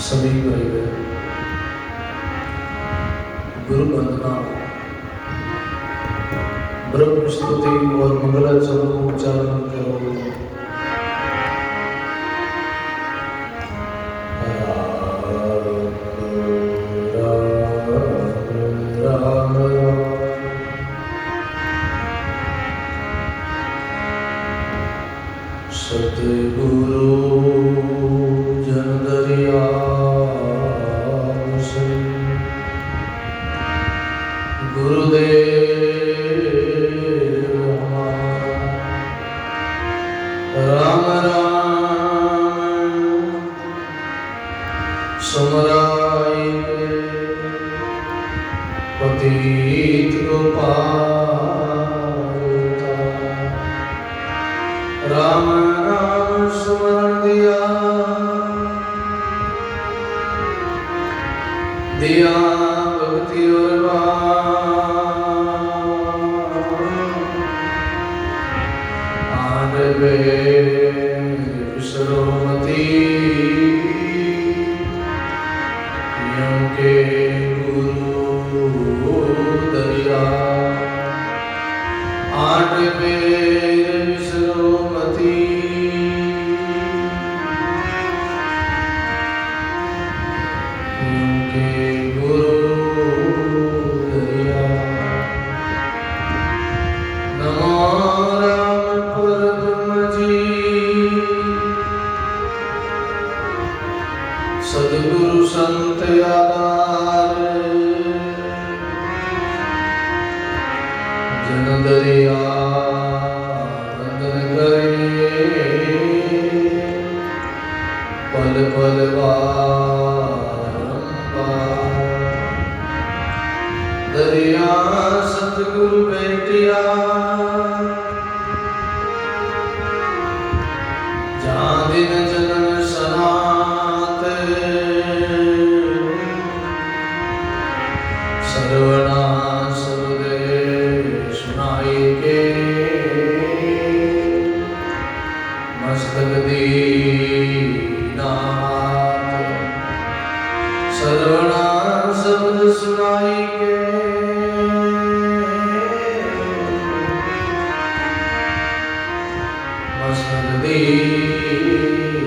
सभी भाई बहन गुरु वंदना ब्रह्म स्तुति और मंगलाचरण उच्चारण करो। राम राम राम सतगुरु जन दरिया गुरुदेव राम राम सुमराय पतित गोपाल राम नाम सुमर दिया दिया भक्ति और विश्रोमती के गुरु दरिया आठ बेर विश्रोमती के गुरु दरिया नमो सद्गुरु संत आधार जन दरिया वंदन करे पल पल दरिया सतगुरु बैठिया जहाँ दिन जन्म सनात सर्वना सर्वदे सुनाई के मस्तक दीनाथ सर्वना शब्द सुनाई के मस्तक दीनाथ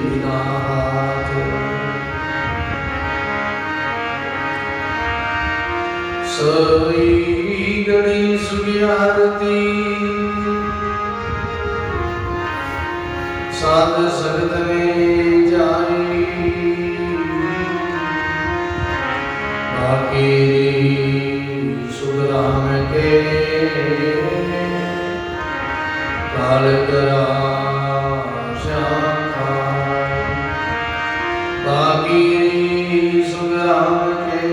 सभी गणी सुखी आरती साध संगत में जाई बाकी सुखराम के काल करा श्याम बाकी सुखराम के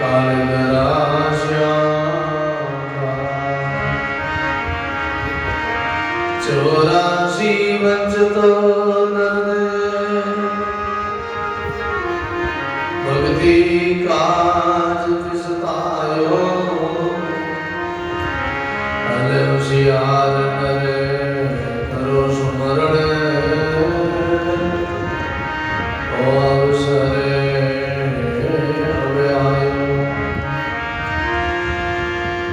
काल करा चौरासी वंचतो भक्ति काज तिसतायो भल होशियार करे करो सुमरण ओ अवसरे अब आयो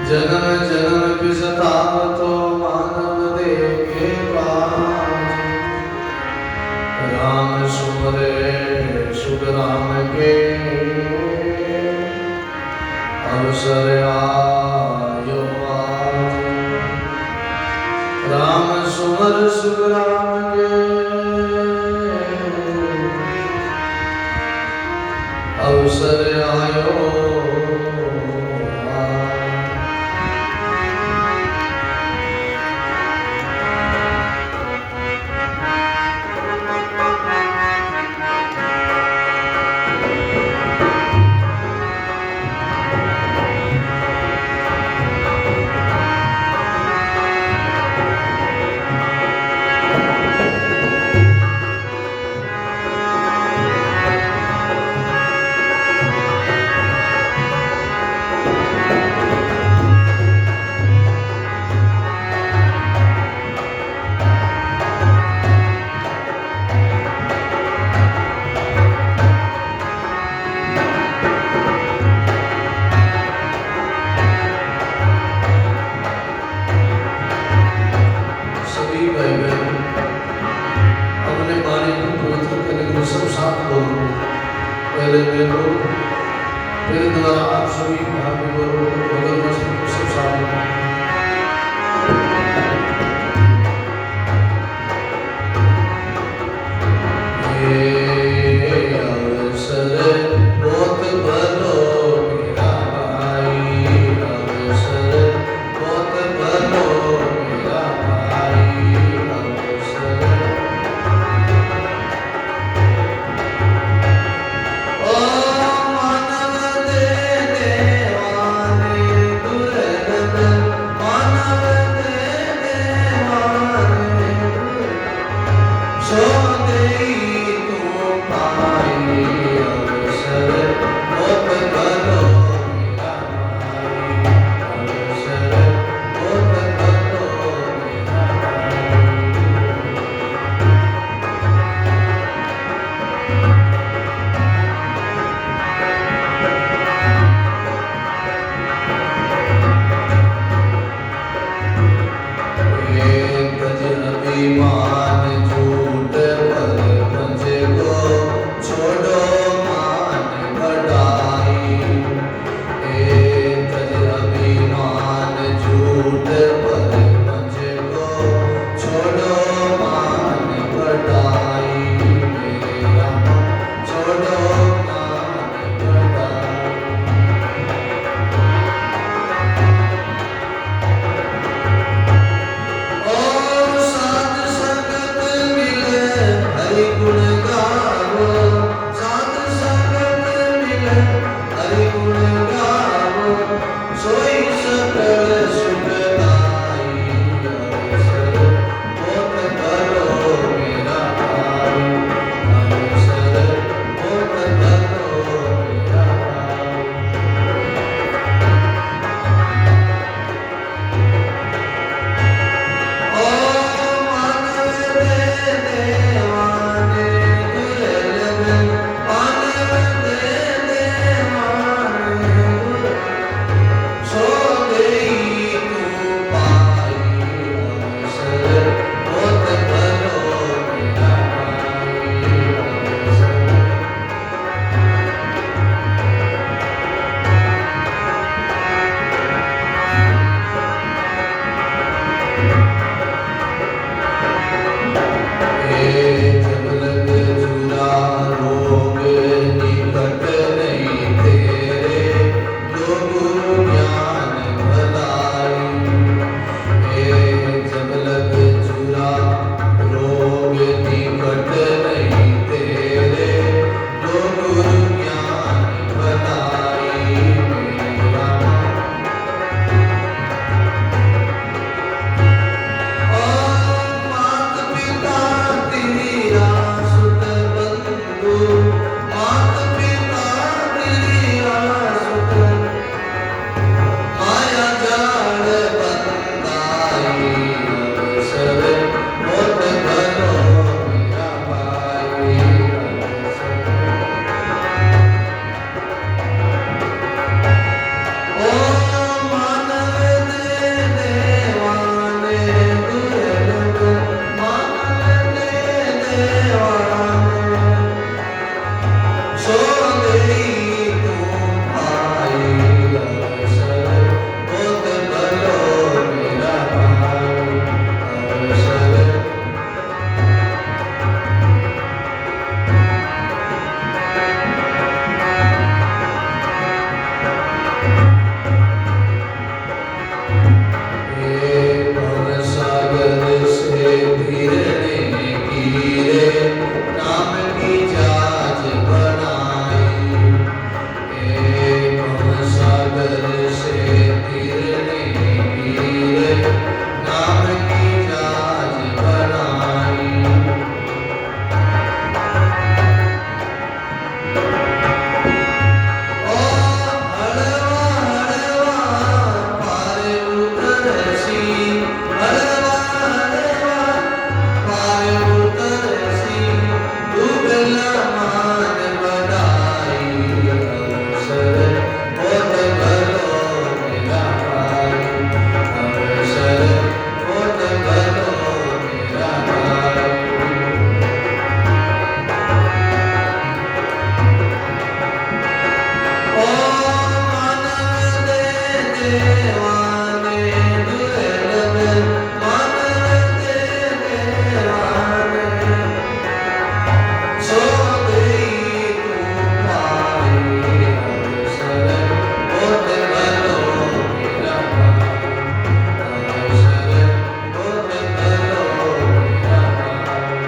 जन्म जन्म पिसतावतो मानव देव के पास राम सुमरे सुख राम के अवसर आयो आज राम सुमर सुख राम के अवसर आयो सोई सकल सुखदाई अवसर मोत करो मेरा भाई अवसर मोत करो मेरा भाई ओ मानव दे देवाने दुर्लभ मानव दे देवाने सो गई तू पाई अवसर मोत करो मेरा भाई अवसर जब लग जुरा रोग निकट नहीं तेरे लोग ज्ञान भलाई जब लग जुरा रोग निकट नहीं तेरे लोग ज्ञान भलाई मेरा मात पिता तेरा सुत बंधु मात पिता तेरा सुत माया जाल बंदाई अवसर मोत करो मेरा भाई अवसर ओ मानव दे देवाने दुर्लभ मानव दे देवाने सो गई तू भाई अवसर मोत करो मेरा भाई अवसर भव सागर से गिरने गिरे नाम की जाज बनाई भव सागर से गिरने गिरे नाम की जाज बनाई ओ हलवा हलवा पारे उतरसी हलवा हलवा पारे उतरसी डूबला मान बनाई अवसर मोत करो मेरा भाई अवसर मोत करो मेरा भाई ओ मानव दे देवाने दुर्लभ मानव दे देवाने सो गई तू पाई अवसर मोत करो मेरा भाई अवसर मोत करो मेरा भाई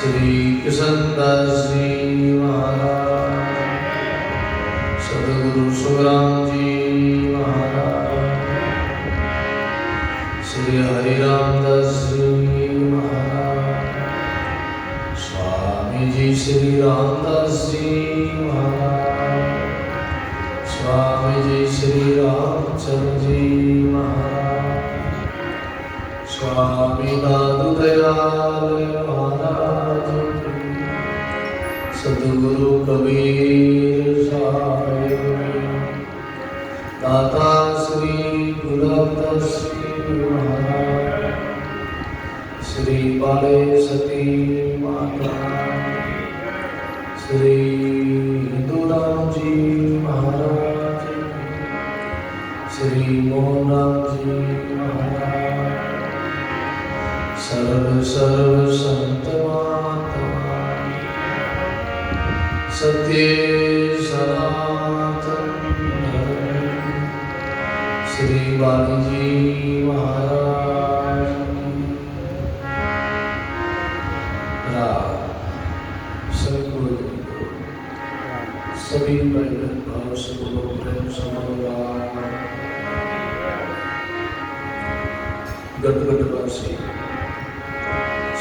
श्री कृष्णदास जी महाराज, सदगुरु सुखराम जी महाराज, श्री हरिरामदास जी महाराज, स्वामी जी श्री रामदास जी महाराज, स्वामी जी श्री रामचंद्र जी महाराज, स्वामी दादू दयाल महाराज, सदगुरु कबीर साहिब, दाता श्री गुलाबदास जी महाराज, श्री बाले सती माता, श्री हिंदूराम जी महाराज, श्री मोहनराम जी महाराज, सर्व सर्व संत महात्मा, सत्य सनातन धर्म, श्री बाली जी महाराज। सभी भगवत भाव से बोलो प्रेम समन्वय। गटगटवासी,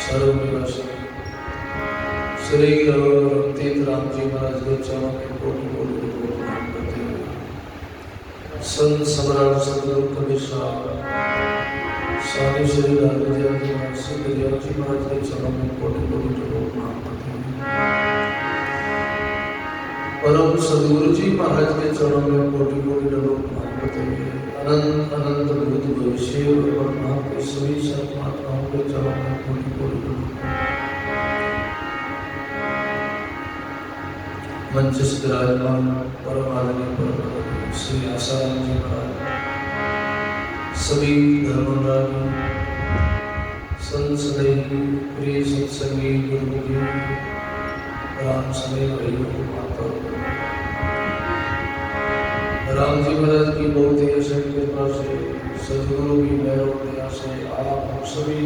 सर्वनिवासी श्री रमतीत राम जी महाराज के चरणों में कोटि कोटि प्रणाम करते हुए संत सम्राट सदगुरु कबीर साहब, स्वामी श्री राघवेंद्र जी महाराज, श्री दयाल जी महाराज के चरणों में कोटि कोटि प्रणाम करते हुए परम सदगुरु जी महाराज के चरणों में कोटि कोटि प्रणाम करते हुए अनंत अनंत भूत भविष्य और वर्तमान के सभी संत महात्माओं के चरणों में कोटि कोटि प्रणाम। मंच से विराजमान परम आदरणीय परम श्री आसाराम जी महाराज, सभी धर्मराजी, संत स्नेही प्रिय सत्संगी गुरुजी, राम स्नेह भाइयों को माता, राम जी महाराज की बहुत ही असीम कृपा से, सदगुरु की मेहर और दया से आप हम सभी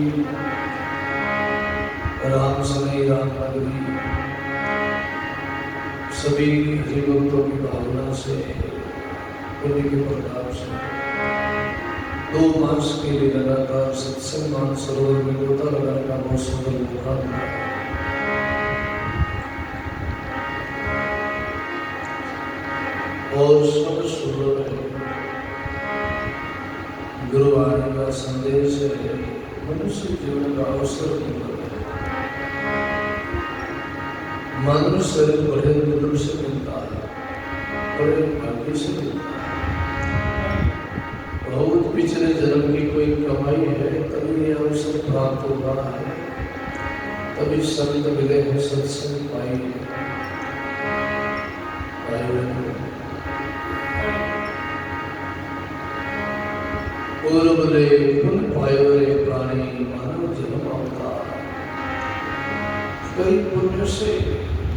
राम स्नेही राम नगरी सभी हरिभक्तों की भावना से, पुण्य के प्रताप से 2 मास के लिए लगातार सत्संग मान सरोवर में गोता लगाने का बहुत सुंदर मौका मिला। और सब सुंदर है, गुरुवाणी का संदेश है, मनुष्य जीवन का अवसर है। मनुष्य बड़े दुर्लभ से मिलता है, बड़े भाग्य से मिलता है। बहुत पिछले जन्म की कोई कमाई है तभी ये अवसर प्राप्त हो रहा है, तभी संत मिले हैं, सत्संग पाई है। पूर्व ले पुन पायो रे प्राणी मानव जन्म अवतार, कई पुण्य से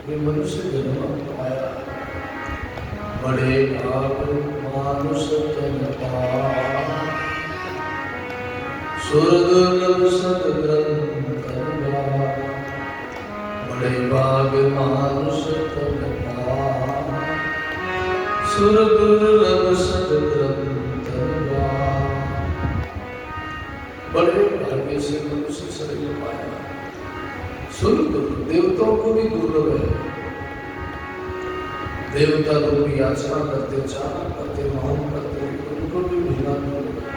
ये मनुष्य जन्म पाया, बड़े भाग मानुष तन पाया, सुर दुर्लभ सद्ग्रंथ गाया, बड़े भाग मानुष तन पाया, सुर दुर्लभ सद्ग्रंथ गाया। बड़े भाग्य से मनुष्य शरीर पाया। सुलभ देवताओं को भी दुर्लभ है, देवता लोग भी याचना करते, चारण करते, महान करते, उनको भी मिलना दुर्लभ है।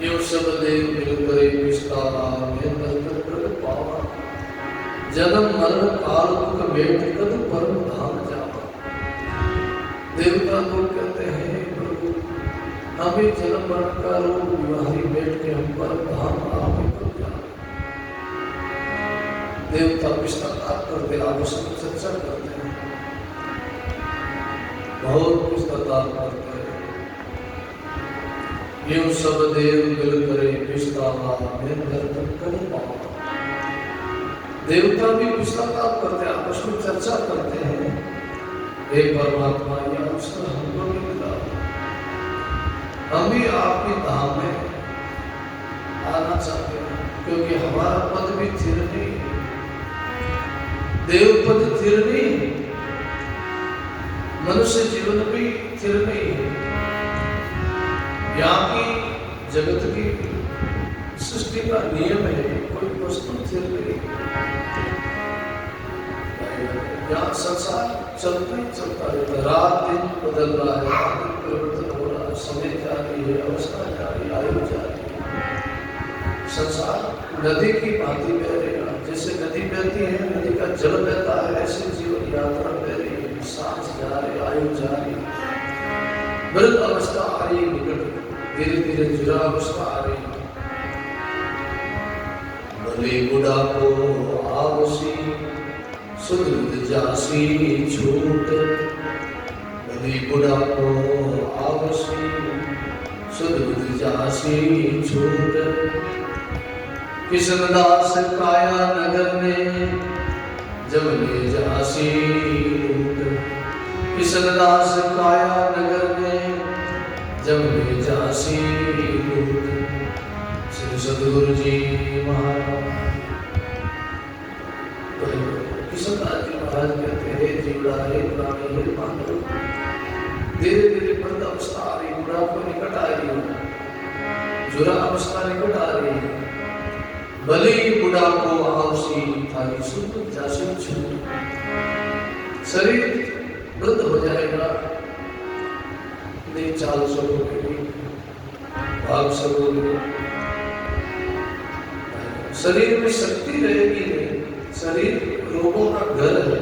ये सब देव मिल करे विस्तारा में दर्शन कर पावा, जन्म मरण काल दुख भेंट कद परम धाम जावा। देवता लोग कहते हैं प्रभु हमें जन्म मरण का रोग बीमारी बैठ के हम परम धाम आप कब जाए। देवता विस्तार करते, आपस में चर्चा करते हैं, बहुत विस्तार करते हैं। ये सब देव मिल करे विस्तार में दर्शन कर पावा। देवता भी विस्तार करते, आपस में चर्चा करते हैं। हे परमात्मा ये अवसर हमको भी मिला, हम भी आपके धाम में आना चाहते हैं, क्योंकि हमारा पद भी स्थिर नहीं है। देवपद थिर नहीं, मनुष्य जीवन भी थिर नहीं है। यहाँ की जगत की सृष्टि का नियम है, कोई वस्तु स्थिर नहीं। यहाँ संसार चलता ही चलता रहता है, रात दिन बदल रहा है, रात दिन परिवर्तन हो रहा है, समय जा रही है, अवस्था जा रही है, आयु जा रही है। संसार नदी की भांति बह रहेगा, जैसे नदी बहती है, नदी का जल बहता है, ऐसे जीवन यात्रा बह रही है, सांस जा रही, आयु जा रही, मृत अवस्था आ रही निकट, धीरे धीरे जुड़ा अवस्था आ रही। भले बुढ़ापो आवसी सुदृढ़ जासी छूट, भले बुढ़ापो आवसी सुदृढ़ जासी छूट। किशनदास काया नगर में जब ले जासी लूट, किशनदास काया नगर में जब ले जासी लूट। श्री सद्गुरु जी महाराज किशनदास जी महाराज कहते हैं, जीवड़ा है पुराने है मानव, धीरे धीरे मृत अवस्था आ रही, बुढ़ापा निकट आ रही है, जुरा अवस्था निकट आ रही है। भले ही बुढ़ापो आवसी थारी सुध जासी छूट। शरीर वृद्ध हो जाएगा, नहीं चाल सकोगे, भाग सकोगे, शरीर में शक्ति रहेगी नहीं। शरीर रोगों का घर है,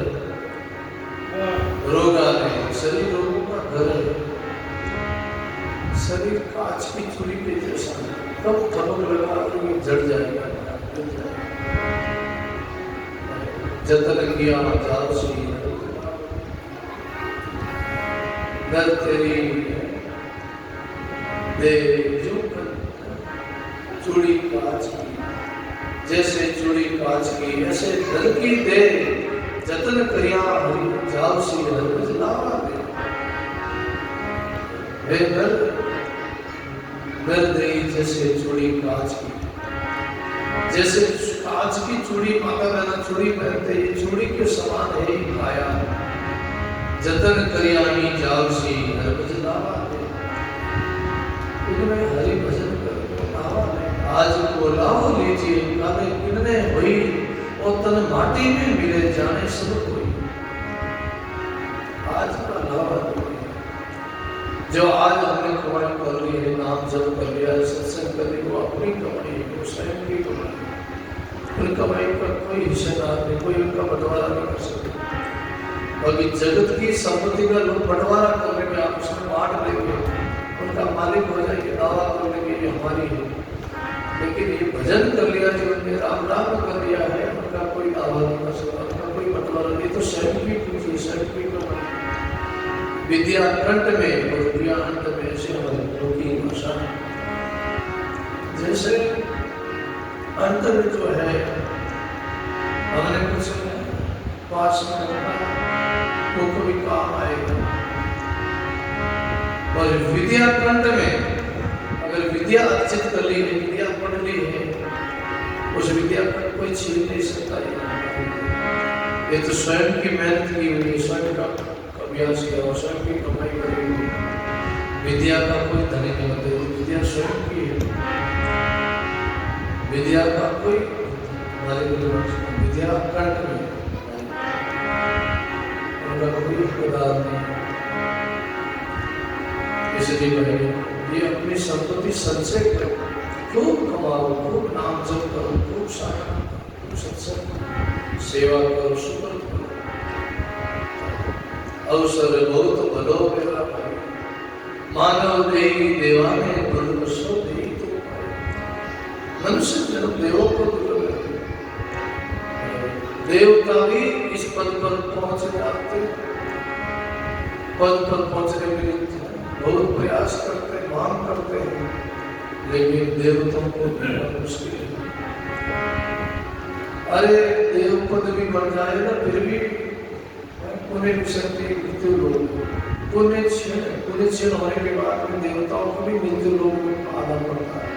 रोग आ रहे हैं, शरीर रोगों का घर है। शरीर कांच की चूड़ी के जैसा है, कब चमक लगा तो ये जड़ जाएगा, जतन किया जाल सी नर तेरी दे जो चूड़ी कांच की, जैसे चूड़ी कांच की, ऐसे नर की दे जतन करिया हरि जाल सी हर लावा दे। वे नर दे जैसे चूड़ी कांच की, जैसे कांच की चूड़ी माता बहना चूड़ी पहनते, ये चूड़ी के समान है ही काया, जतन करिया ही जाल सी हर लावा दे। इनमें हरि भजन करो लावा दे। आज को लाभ लीजिए, काले किन्ने हुई और तन माटी में मिले जाने सब कोई। आज का लाभ जो आज हमने कमाई कर ली है, नाम जप कर लिया, सत्संग कर ली, वो अपनी कमाई है, वो स्वयं की कमाई है। उन कमाई का कोई हिस्सेदार नहीं, कोई उनका बंटवारा नहीं कर सकता। बाकी जगत की संपत्ति का लोग बंटवारा कर लेंगे, आप उसमें बांट लेंगे, उनका मालिक हो जाएंगे, दावा कर लेंगे ये हमारी है। लेकिन ये भजन कर लिया, जीवन में राम राम कर लिया है, उनका कोई दावा नहीं कर सकता, उनका कोई बंटवारा नहीं। तो स्वयं की पूंजी, स्वयं की कमाई। विद्या कंठ में और विद्या अंत में, ऐसे हमारी लोकी भाषा। जैसे अंत में जो है हमने कुछ पास में रखा, वो कभी काम आएगा। और विद्या कंठ में अगर विद्या अर्जित कर ली है, विद्या पढ़ ली है, उस विद्या का कोई छीन नहीं सकता। ये तो स्वयं की मेहनत की हुई, स्वयं का अभ्यास किया, स्वयं की कमाई करी हुई विद्या का कोई धनी नहीं होते। विद्या स्वयं की है, विद्या का कोई मालिक नहीं। विद्या कंठ में उनका कोई इख्तियार नहीं। इसलिए ये अपनी संपत्ति संचय करो, खूब कमाओ, खूब नाम जप करो, खूब साधना करो, सत्संग सेवा करो, सुमन करो। अवसर बहुत भलो मेरा भाई, मानव देही देवाने दुर्लभ सो देही तो पाए। मनुष्य जन्म देवों को दुर्लभ है, देवता भी इस पद पर पहुंच जाते, पद पर पहुंचने के लिए बहुत प्रयास करते हैं, मांग करते हैं, लेकिन देवताओं को मिलना मुश्किल है। अरे देव पद भी बढ़ जाएगा, फिर भी पुण्य की शक्ति मृत्यु लोग, पुण्य क्षीण होने के बाद में देवताओं को भी मृत्यु लोग में आना पड़ता है।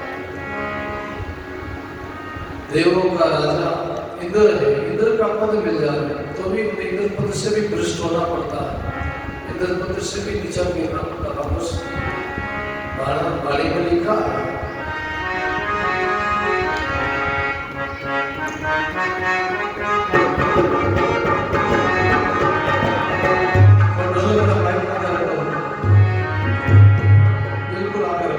देवों का राजा इंद्र है, इंद्र का पद मिल जाए तो भी उन्हें इंद्र पद से भी भ्रष्ट होना पड़ता है, इंद्र पद से भी नीचा गिरना पड़ता है। वापस बाड़ी में लिखा बिल्कुल आकर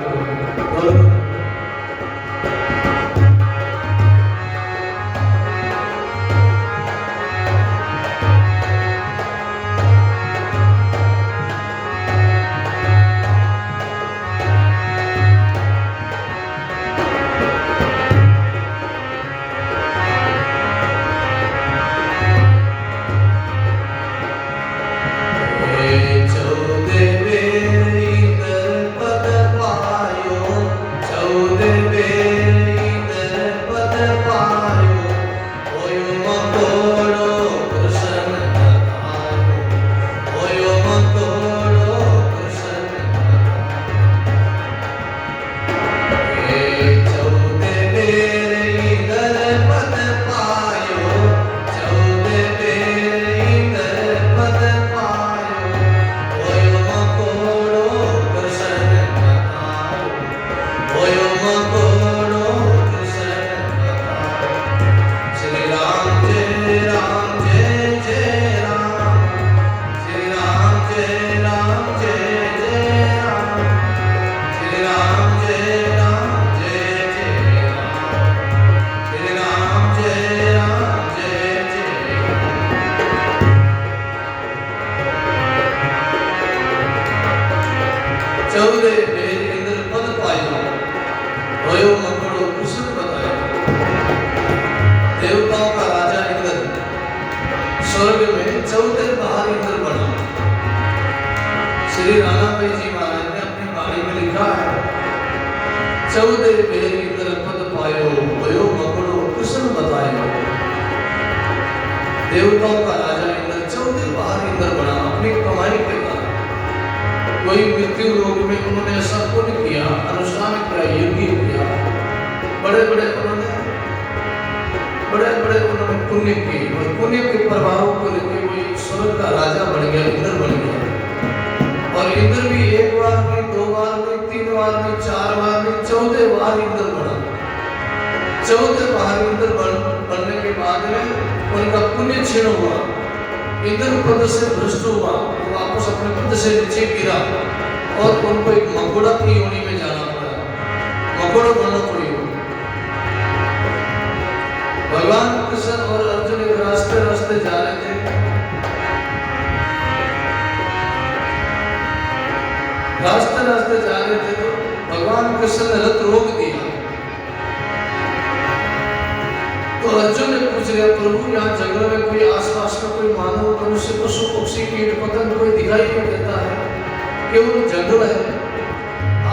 श्री राणाबाई जी महाराज ने अपनी वाणी में लिखा है, 14 बेर इंद्र पद पायो, भयो मकड़ो कृष्ण बतायो। देवताओं का राजा इंद्र 14 बार इंद्र बना अपनी कमाई के द्वारा। कोई मृत्यु लोक में उन्होंने ऐसा पुण्य किया, अनुष्ठान किया, यज्ञ किया, बड़े बड़े उन्होंने पुण्य किए और पुण्य के प्रभाव को लेकर कोई स्वर्ग का राजा बन गया, इंद्र बन गया। और इंद्र भी 1 बार नहीं, 2 बार नहीं, 3 बार नहीं, 4 बार नहीं, 14 बार इंद्र बना। 14 बार इंद्र बनने के बाद में उनका पुण्य क्षीण हुआ, इंद्र पद से भ्रष्ट हुआ, तो वापस अपने पद से नीचे गिरा और उनको एक मकोड़ा की योनि में जाना पड़ा, मकोड़ा बनना पड़ी। भगवान कृष्ण और अर्जुन एक रास्ते रास्ते जा रहे थे, रास्ते रास्ते जा रहे थे तो भगवान कृष्ण ने रथ रोक दिया। तो अर्जुन ने पूछ लिया, प्रभु यहाँ जंगल में कोई आसपास का कोई मानव, मनुष्य, पशु, पक्षी, कीट पतंग कोई दिखाई नहीं देता है, केवल जंगल है,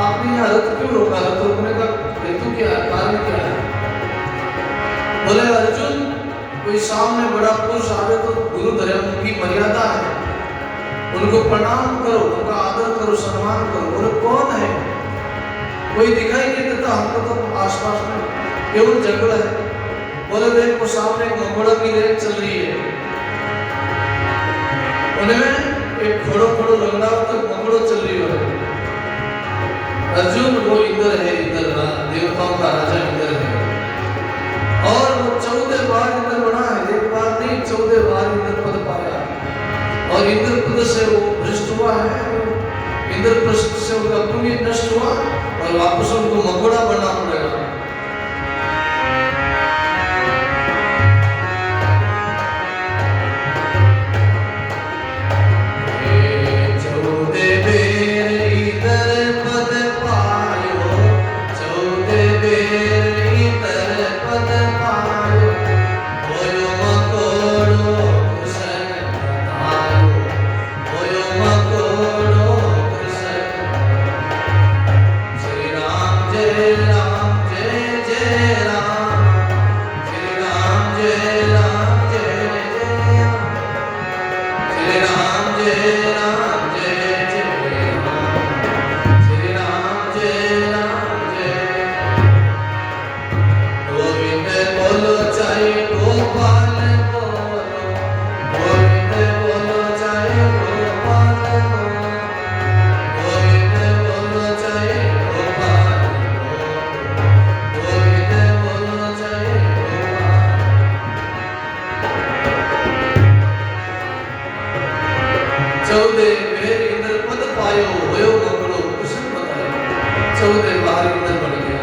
आपने यहाँ रथ क्यों रोका? रथ रोकने का हेतु क्या है, कारण क्या है? बोले अर्जुन, कोई सामने बड़ा पुरुष आवे तो गुरु धर्म की मर्यादा है, उनको प्रणाम करो, उनका आदर करो, सम्मान करो। बोले कौन है? कोई दिखाई नहीं देता हमको, तो आसपास में केवल जंगल है। बोले देखो सामने एक मकोड़ा की रेत चल रही है, उन्हें एक खोड़ो लंगड़ा तक मकोड़ा चल रही है। अर्जुन वो इंद्र है, इंद्र देवताओं का राजा इंद्र है, और वो 14 बार इंद्र बना है, 1 बार नहीं 14 बार इंद्र पद पाया। और इंद्र पद से वो भ्रष्ट हुआ है, इंद्र पद से उनका पुण्य नष्ट हुआ और वापस उनको मकोड़ा बनना पड़ेगा। Jai Ram चौदह बाहरी मंडल बन गया।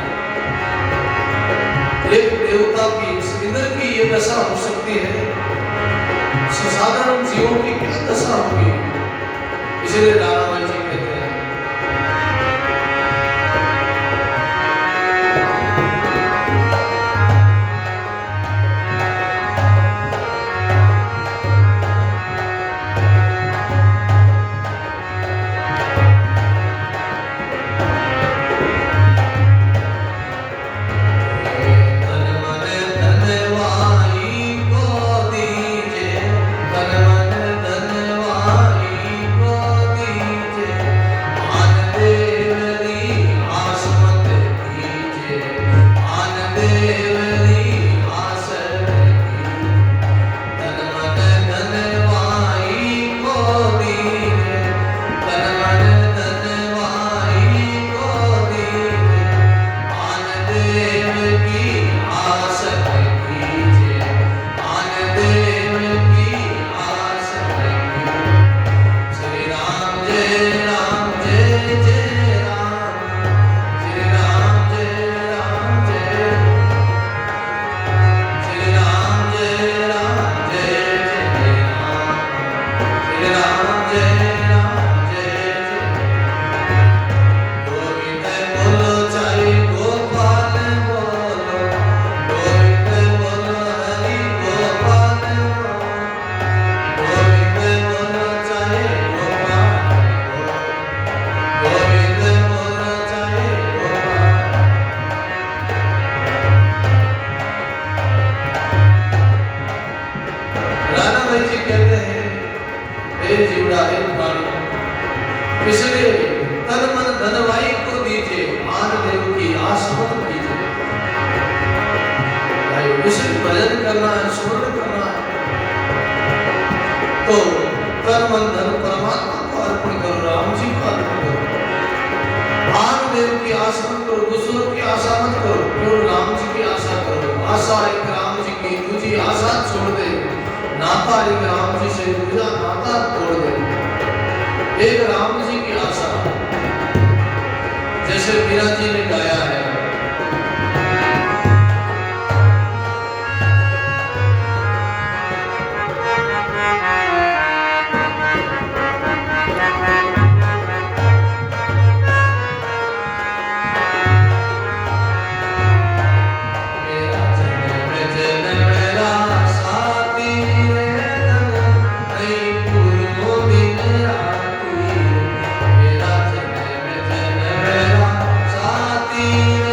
एक देवता की इंद्र की ये दशा हो सकती है, साधारण जीवों की क्या दशा होगी? इसलिए रामायण जी कहते हैं इसलिए तन मन धन वाई को दीजिए, आन देव की आस मत कीजिए। भाई इसलिए भजन करना है, स्मरण करना है तो तन मन धन परमात्मा को अर्पण करो, राम जी को अर्पण करो। आन देव की आस मत करो, दूसरों की आशा मत करो, केवल राम जी की आशा करो। आशा एक राम जी की, दूसरी आशा छोड़ दे। नाता एक राम जी से, दूसरा नाता तोड़ दे। एक राम जी की आशा, जैसे मीरा जी ने गाया है, साथी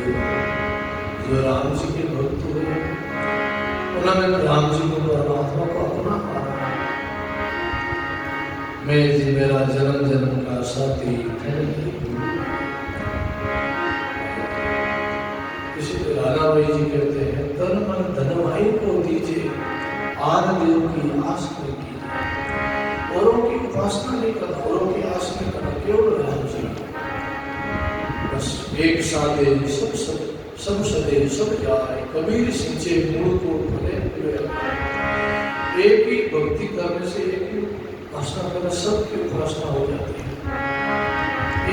जो राम जी के भक्त हुए उन्होंने राम जी को परमात्मा को अपना माना। मैं जी मेरा जन्म जन्म का साथी इसी राधा भाई जी कहते हैं तन मन धन भाई को दीजिए आन देव की आस नहीं कीजिए। औरों की उपासना नहीं करना, औरों की आस नहीं करना, केवल राम जी बस। एक साधे सब सदे सब जाए, कबीर सिंचे मूल को भले हुए। एक ही भक्ति करने से एक ही उपासना करने सबकी उपासना हो जाती है।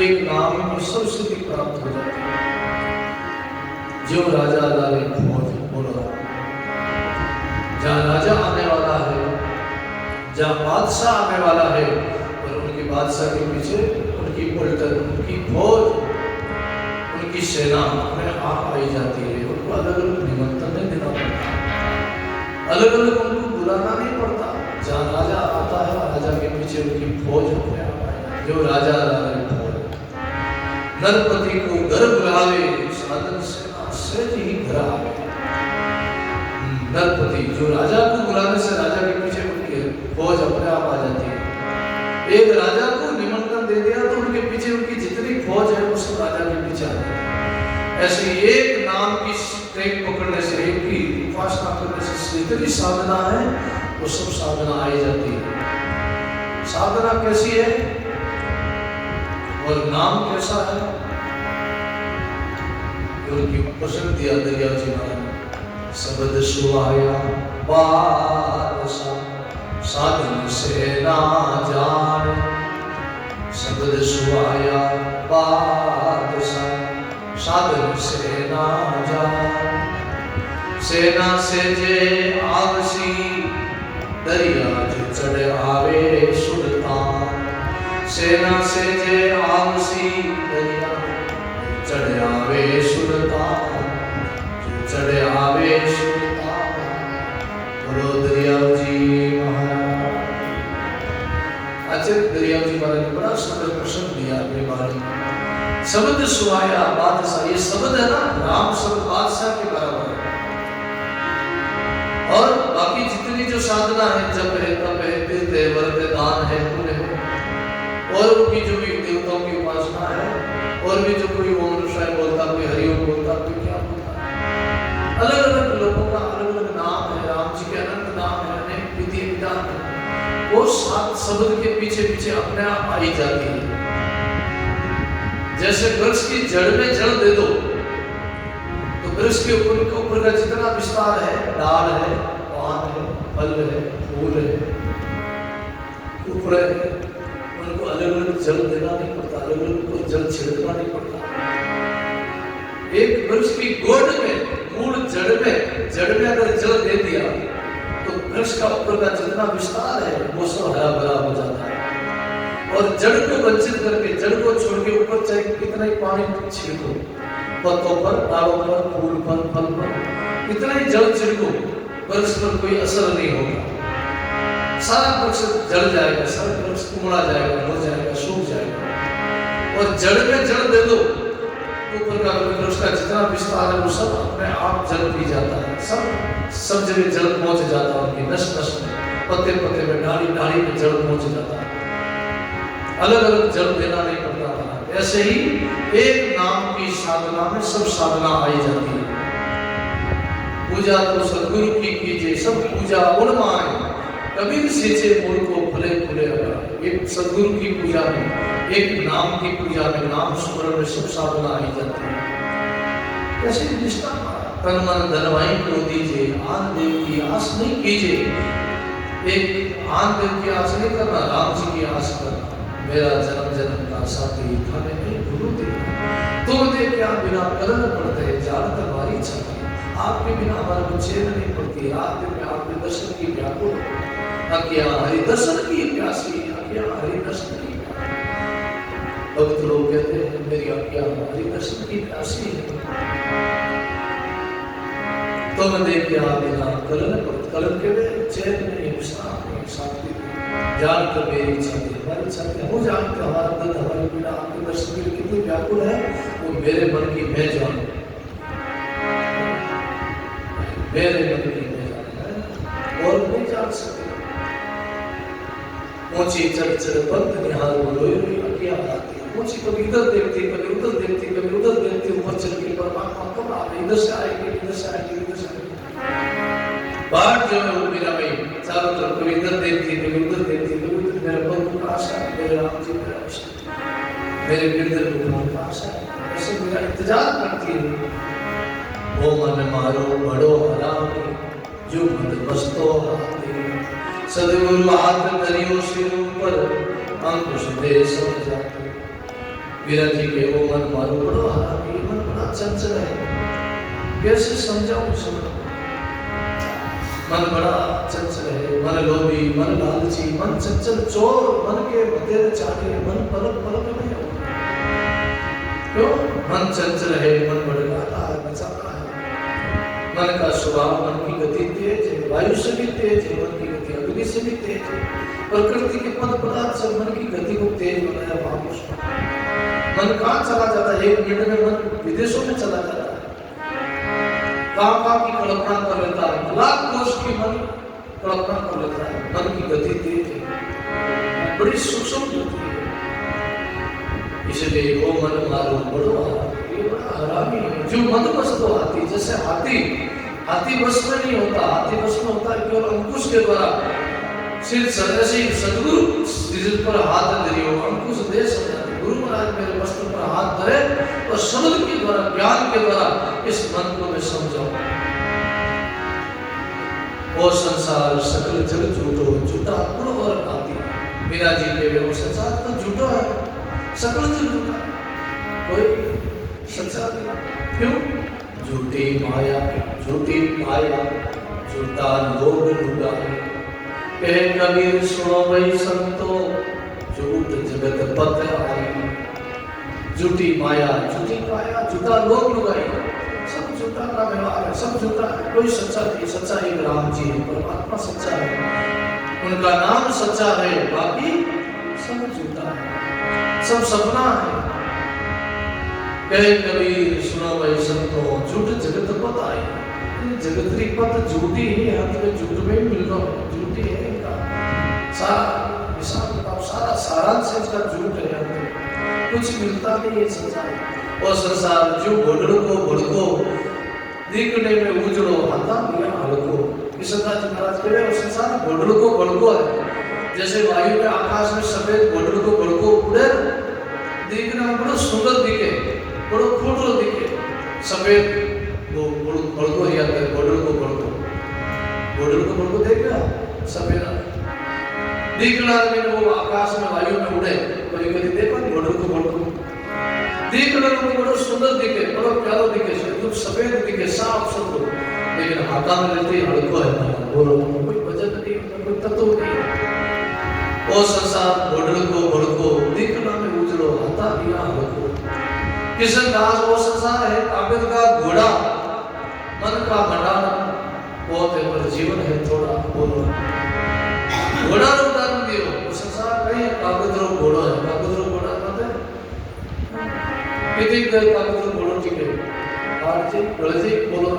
एक नाम में सब सिद्धि प्राप्त हो जाती है। जो राजा लाले फौज बोला, जहाँ राजा आने वाला है, जहाँ बादशाह आने वाला है, और उनके बादशाह के पीछे उनकी पलटन, उनकी फौज, उनकी सेना अपने आप आई जाती है। उनको अलग अलग निमंत्रण नहीं देना पड़ता, अलग अलग उनको बुलाना नहीं पड़ता। जहाँ राजा आता है, राजा के पीछे उनकी फौज अपने आप आई। जो राजा लाले फौज, नरपति को घर बुलावे, साधन सेना सहज ही घर आवे। नरपति जो राजा को बुलाने से राजा के पीछे उनके फौज अपने आप आ जाती है। एक राजा को निमंत्रण दे दिया तो उनके पीछे उनकी जितनी फौज है वो सब राजा के पीछे आ जाती है। ऐसे एक नाम की ट्रेन पकड़ने से, एक की उपासना करने से जितनी साधना है वो सब साधना आई जाती है। साधना कैसी है और नाम कैसा है, उनकी पसंद दिया दरिया जी महाराज। शब्द सुहाया बादशाह साधन से ना जान, शब्द सुहाया बादशाह साधन से ना जान। सेना से जे आवसी दरिया जो चढ़ आवे सुल्तान। सेना से जे आवसी दरिया चढ़ आवे सुल्तान, चढ़े आवे सुल्तान। बोलो दरियाव जी महाराज। आचार्य दरियाव जी महाराज ने बड़ा सुंदर प्रश्न दिया अपनी वाणी में। शब्द सुहाया बादशाह, ये शब्द है ना, राम शब्द बादशाह के बराबर है। और बाकी जितनी जो साधना है, जप है, तप है, तीर्थ है, व्रत है, दान है, पुण्य है, और उनकी जो भी देवताओं की उपासना है, और भी जो कोई ओम नमः शिवाय बोलता, कोई हरिओम बोलता, कोई क्या बोलता है, अलग अलग लोगों का अलग अलग नाम है। राम जी के अनंत नाम है, अनेक विधि विधान है। वो सात शब्द के पीछे पीछे अपने आप आई जाती है। जैसे वृक्ष की जड़ में जड़ दे दो तो वृक्ष के ऊपर का जितना विस्तार है, डाल है, पान है, फल है, फूल है, ऊपर है, उनको अलग अलग जल देना नहीं पड़ता, अलग अलग उनको जल छिड़कना नहीं पड़ता। एक वृक्ष की गोद में, मूल जड़ में अगर जल दे दिया तो वृक्ष का ऊपर का जितना विस्तार है वो सब हरा भरा हो जाता है। और जड़ को वंचित करके, जड़ को छोड़ के ऊपर चाहे कितना ही पानी छिड़को, पत्तों पर, डालों पर, फूल पर, फल पर, कितना ही जल छिड़को, वृक्ष पर कोई असर नहीं होगा। सारा वृक्ष जल जाएगा, सारा वृक्ष कुमड़ा जाएगा, मर जाएगा, सूख जाएगा। और जड़ में जड़ दे दो, ऊपर का वृक्ष का जितना विस्तार है वो सब अपने आप जल पी जाता है। सब जगह जल पहुंच जाता है, उनकी नस नस में, पत्ते पत्ते में, डाली डाली में जल पहुंच जाता है। अलग अलग जल देना नहीं पड़ता। ऐसे ही एक नाम की साधना में सब साधना आई जाती है। पूजा तो सदगुरु की कीजिए, सब पूजा उन्माय, कबीर सींचे मूल को फले फूले लगाए। एक सदगुरु की पूजा में, एक नाम की पूजा में, नाम स्मरण में सब साधना आई जाती है। कैसे निष्ठा, तन मन धन भाई को दीजिए, आन देव की आस नहीं कीजिए। एक आन देव की आस नहीं करना, राम जी की आस करना। मेरा जन्म जन्म का साथी थाने नहीं गुरु दे, तुम दे क्या बिना करन पड़ते, जानत हमारी छाती। आपके बिना हमारे को चैन नहीं पड़ती। रात दिन में आपके दर्शन की व्याकुल, अकिया हरि दर्शन की प्यासी, अकिया हरि दर्शन की प्यासी। भक्त लोग कहते हैं मेरी अकिया हरि दर्शन की प्यासी है। तुम दे क्या बिना करन पड़ते, करन के लिए चैन नहीं, विश्राम नहीं, शांति जान कर मेरी इच्छा थी, हमारी इच्छा थी। वो जान के हमारा दर्द, हमारे बिना आपके दर्शन के लिए कितनी व्याकुल है, वो मेरे मन की मैं जानूं। मेरे मन की में जाना है और नहीं जान सके। ऊंची चढ़ चढ़ पंथ निहार रोई रोई अखियां आती, ऊंची कभी इधर देखती, कभी उधर देखती, कभी उधर देखती, ऊपर चल के परमात्मा कब आ गई, इधर से आएगी, इधर से आएगी, इधर से आएगी। बात जो है वो मेरा भाई चारों तरफ कभी इधर देखती, कभी उधर देखती, कभी उधर मेरा प्रभु का आशा है, मेरे राम जी मेरा आशा, मेरे गिरधर भगवान का आशा है, ऐसे मेरा इंतजार करती है। वो मन मारो बड़ो हरामी, जो मन बसतो हाथी, सदगुरु हाथ धरियो सिर ऊपर, अंकुश दे समझाते। वीरा जी के वो मन मारो बड़ो हरामी, मन बड़ा चंचल है, कैसे समझाऊं समझ। मन बड़ा चंचल है, मन लोभी, मन लालची, मन चंचल चोर, मन के बतेरे चाटे, मन पलक पलक में हो। क्यों? मन चंचल है, मन भड़काता है, बचाता है। मन का स्वभाव, मन की गति तेज है, वायु से भी तेज है, मन की गति अग्नि से भी तेज है। प्रकृति के पद पदार्थ से मन की गति को तेज बनाया महापुरुष ने। मन कहाँ चला जाता है? 1 मिनट में मन विदेशों में चला जाता है, काम की कल्पना कर लेता है, लाख कोष की मन कल्पना कर लेता है। मन की गति तेज है, बड़ी सूक्ष्म होती है, इसलिए वो मन मारो बड़ो हरामी, ये बड़ा हरामी है जो मन बस तो हाथी। जैसे हाथी बस में नहीं होता, हाथी बस में होता है केवल अंकुश के द्वारा। सिर सदस्य सदगुरु सिर पर हाथ धरियो, अंकुश दे समझाते। गुरु महाराज मेरे वस्त्र पर हाथ धरे और शब्द के द्वारा, ज्ञान के द्वारा इस मन को मैं समझाऊं। वो संसार सकल जग झूठो, झूठा गुरु और नाती। मीरा जी के वो संसार तो झूठा है, सकल जग झूठा, कोई सच्चा नहीं। क्यों? झूठी माया, झूठी माया, झूठा लोभ लुगाए। कहे कबीर सुनो भाई संतो, झूठ जगत पत आई। झूठी माया, झूठा लोभ लुगाई, सब झूठा का व्यवहार है, सब झूठा है, कोई सच्चा नहीं। सच्चा एक राम जी है, परमात्मा सच्चा है, उनका नाम सच्चा है, बाकी सब झूठा है, सब सपना है। कहे कबीर सुनो भाई संतो, झूठ जगत पत आई। जगत की पत झूठी है, हाथ में झूठ में मिल रहा है, झूठी है इनका सारा हिसाब किताब, सारा सारांश इसका झूठ है, कुछ मिलता नहीं है संसार। और संसार जो भड़को दिखने में उजड़ो, हाथा दिया हड़को। विश्वनाथ जी महाराज कह रहे हैं संसार भड़को है, जैसे वायु में आकाश में सफेद भड़को उड़े, दिखने में बड़ा सुंदर दिखे, बड़ो खूबसूरत दिखे, सफेद वो भड़को याद है, भड़को देख रहा सफेद दिखना में वो आकाश में वायु में उड़े, कभी देखो भड़को दिखना में बड़ा सुंदर दिखे, बड़ा प्यारा दिखे, एकदम सफेद दिखे, साफ सुथरा, लेकिन हाथा में लेते हड़को है, बोलो कोई वजन नहीं, कोई तत्व नहीं। वो संसार भड़को दिखना में उजड़ो, हाथा दिया हड़को। किशन दास वो संसार है, काबिल का घोड़ा, मन का भंडार बहुत है, पर जीवन है थोड़ा, बोलो घोड़ा रो दान दियो। वो संसार नहीं है, काबिल रो घोड़ा है, काबिल रो घोड़ा मत है, कितनी देर काबिल रो घोड़ा ठीक है, आरजी गलजी बोलो।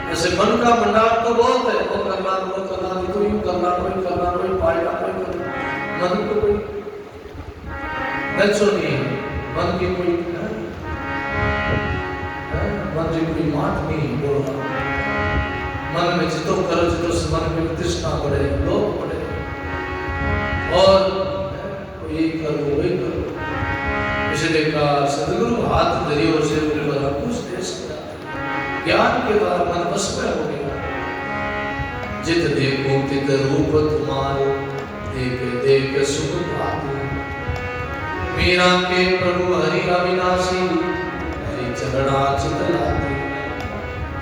जैसे मन का भंडार तो बहुत है, वो करना तो यूं करना, कोई पाएगा, कोई मन को कोई नचो नहीं है, मन की कोई कोई मात नहीं बोलना। मन में जितो करो, जितो मन में तृष्णा बढ़े, लोभ बढ़े, और यही करो वही करो। इसलिए कहा सदगुरु हाथ धरियो सिर ऊपर, अंकुश दे समझाते। ज्ञान के द्वारा मन बस में हो गया। जित देखो तित रूप तुम्हारो, देख देख सुख पाते। मीरा के प्रभु हरि अविनाशी, हरि चरणा चित लाते।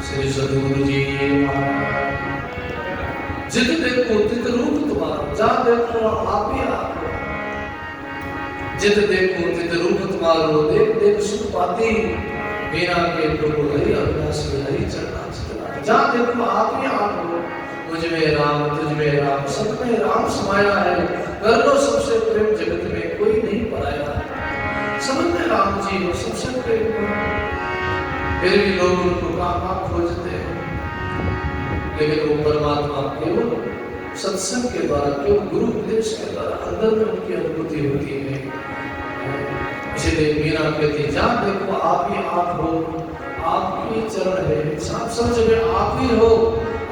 श्री सदगुरु जी जित देखो तित रूप तुम्हारा, जहाँ देखो आप ही आप। जित देखो तित रूप तुम्हारो, देख देख सुख पाती। मीरा के प्रभु हरि अविनाशी, हरि चरणा चित लाते। जहाँ देखो आप ही आप हो। मुझ में राम, तुझ में राम, सब में राम समाया है। कर लो सबसे प्रेम, जगत में कोई नहीं पराया है। सब में राम जी हो, सबसे प्रेम। फिर भी लोग उनको कहाँ खोजते हैं, लेकिन वो परमात्मा केवल सत्संग के द्वारा, केवल गुरु उपदेश के द्वारा अंदर में उनकी अनुभूति होती है। इसलिए मीरा कहती, जहाँ देखो आप ही आप हो, आपकी चरण है, सब जगह आप ही हो,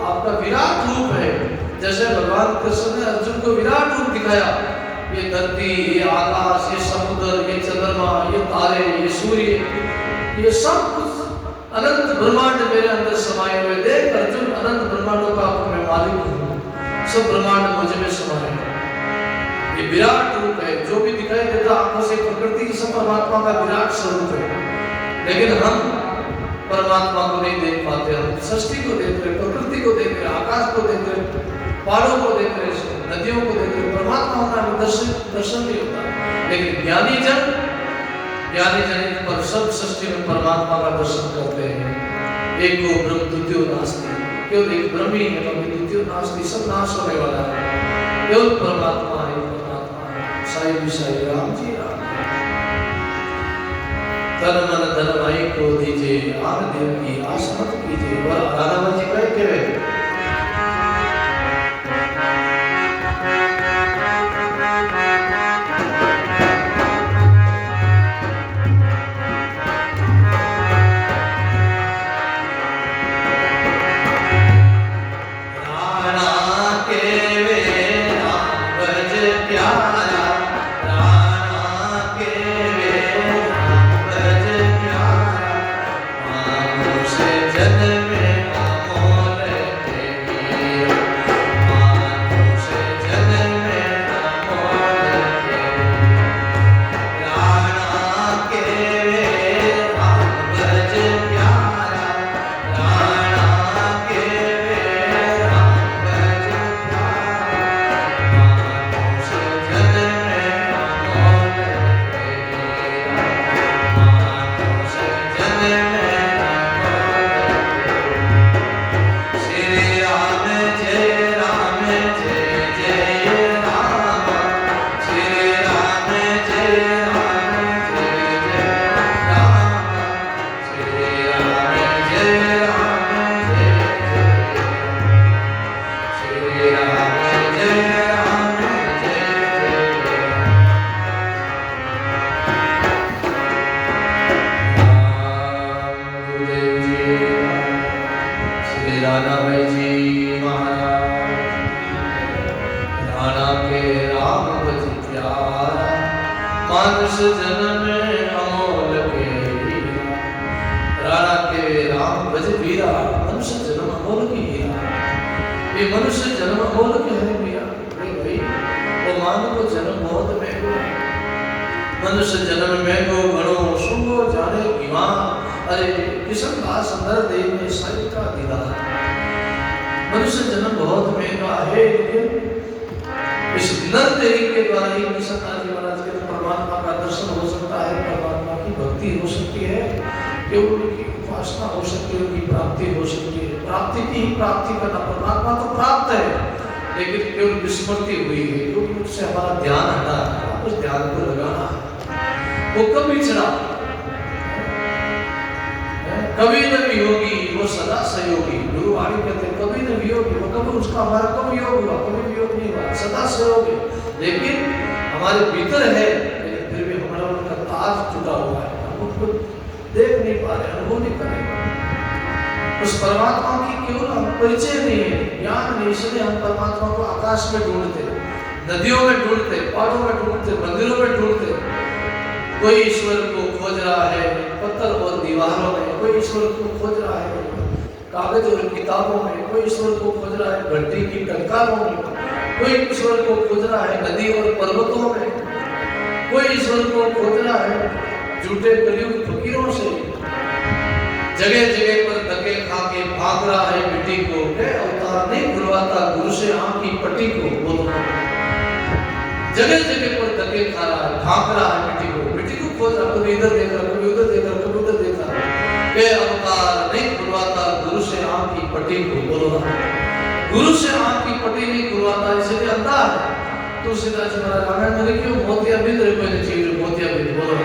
आपका विराट रूप है। जैसे भगवान कृष्ण ने अर्जुन को विराट रूप दिखाया, ये धरती, ये आकाश, ये समुद्र, ये चंद्रमा, ये तारे, ये सूर्य, ये सब कुछ अनंत ब्रह्मांड मेरे अंदर समाये हुए। देख अर्जुन, अनंत ब्रह्मांडों का मैं मालिक हूँ, सब ब्रह्मांड मुझ में समाये। ये विराट रूप है, जो भी दिखाई देता आंखों से प्रकृति सब परमात्मा का विराट स्वरूप है। लेकिन हम परमात्मा को नहीं देख पाते, हम सृष्टि को देख रहे, प्रकृति को देख रहे, आकाश को देख रहे, पहाड़ों को देख रहे, नदियों को देख रहे, परमात्मा का दर्शन नहीं होता। लेकिन ज्ञानी जन पर सब सृष्टि में परमात्मा का दर्शन करते हैं। एक को ब्रह्म द्वितीय नास्ति, केवल एक ब्रह्म ही है, द्वितीय नास्ति, सब नाश होने वाला है, केवल परमात्मा है, परमात्मा है। साईं साईं राम जी राम। तन मन धन माई को दीजिए, आन देव की आस मत कीजिए। वह राधा जी कहे के मानस जन्म अमोल के राणा के राम भज वीरा। मनुष्य जन्म अमोल की हीरा, ये मनुष्य जन्म अमोल के है वीरा। भाई वो मानव जन्म बहुत महंगो, मनुष्य जन्म महंगो घणो सुंगो जाने ईमा। अरे किशन दास अंदर देव में साई का दीदा। मनुष्य जन्म बहुत महंगा है, लेकिन इस नर देवी के द्वारा ही किशन दास जी महाराज के परमात्मा का दर्शन हो सकता है, परमात्मा की भक्ति हो सकती है, केवल की उपासना हो सकती है, उनकी प्राप्ति हो सकती है। प्राप्ति की ही प्राप्ति करना, परमात्मा तो प्राप्त है, लेकिन केवल विस्मृति हुई है, क्योंकि उससे हमारा ध्यान हटा है, उस ध्यान को लगाना है। वो कभी चढ़ा, कभी न वियोगी वो सदा सहयोगी। गुरुवाणी कहते कभी न वियोगी, वो कभी उसका हमारा कभी योग हुआ, कभी वियोग नहीं हुआ, सदा सहयोगी। लेकिन हमारे भीतर है, लेकिन फिर भी हमारा उनका ताज जुड़ा हुआ है, हम उसको देख नहीं पा रहे, अनुभव नहीं कर रहे। उस परमात्मा की केवल हम परिचय नहीं है, ज्ञान नहीं, इसलिए हम परमात्मा को आकाश में ढूंढते, नदियों में ढूंढते, पहाड़ों में ढूंढते, मंदिरों में ढूंढते। कोई ईश्वर को खोज रहा है पत्थर और दीवारों में, कोई ईश्वर को खोज रहा है कागज और किताबों में, कोई ईश्वर को खोज रहा है घंटी की टंकारों में, कोई ईश्वर को खोज रहा है नदी और पर्वतों में, कोई ईश्वर को खोज रहा है झूठे कलयुग फकीरों से। जगह जगह पर धक्के खा के भाग रहा है मिट्टी को, अवतार नहीं खुलवाता गुरु से आंख की पट्टी को। बोलना जगह जगह पर धक्के खा रहा है, भाग रहा है मिट्टी को, मिट्टी को खोज रहा, कभी इधर देख रहा, कभी उधर देख रहा, कभी उधर देख रहा। अवतार नहीं खुलवाता गुरु से आंख की पट्टी को। बोलो गुरु से आंख की पट्टी नहीं खुलवाता, इसलिए अंधा है। तुलसीदास जी महाराज रामायण में लिखियो मोतिया बिंद रे कोई चीज मोतिया बिंद। बोलो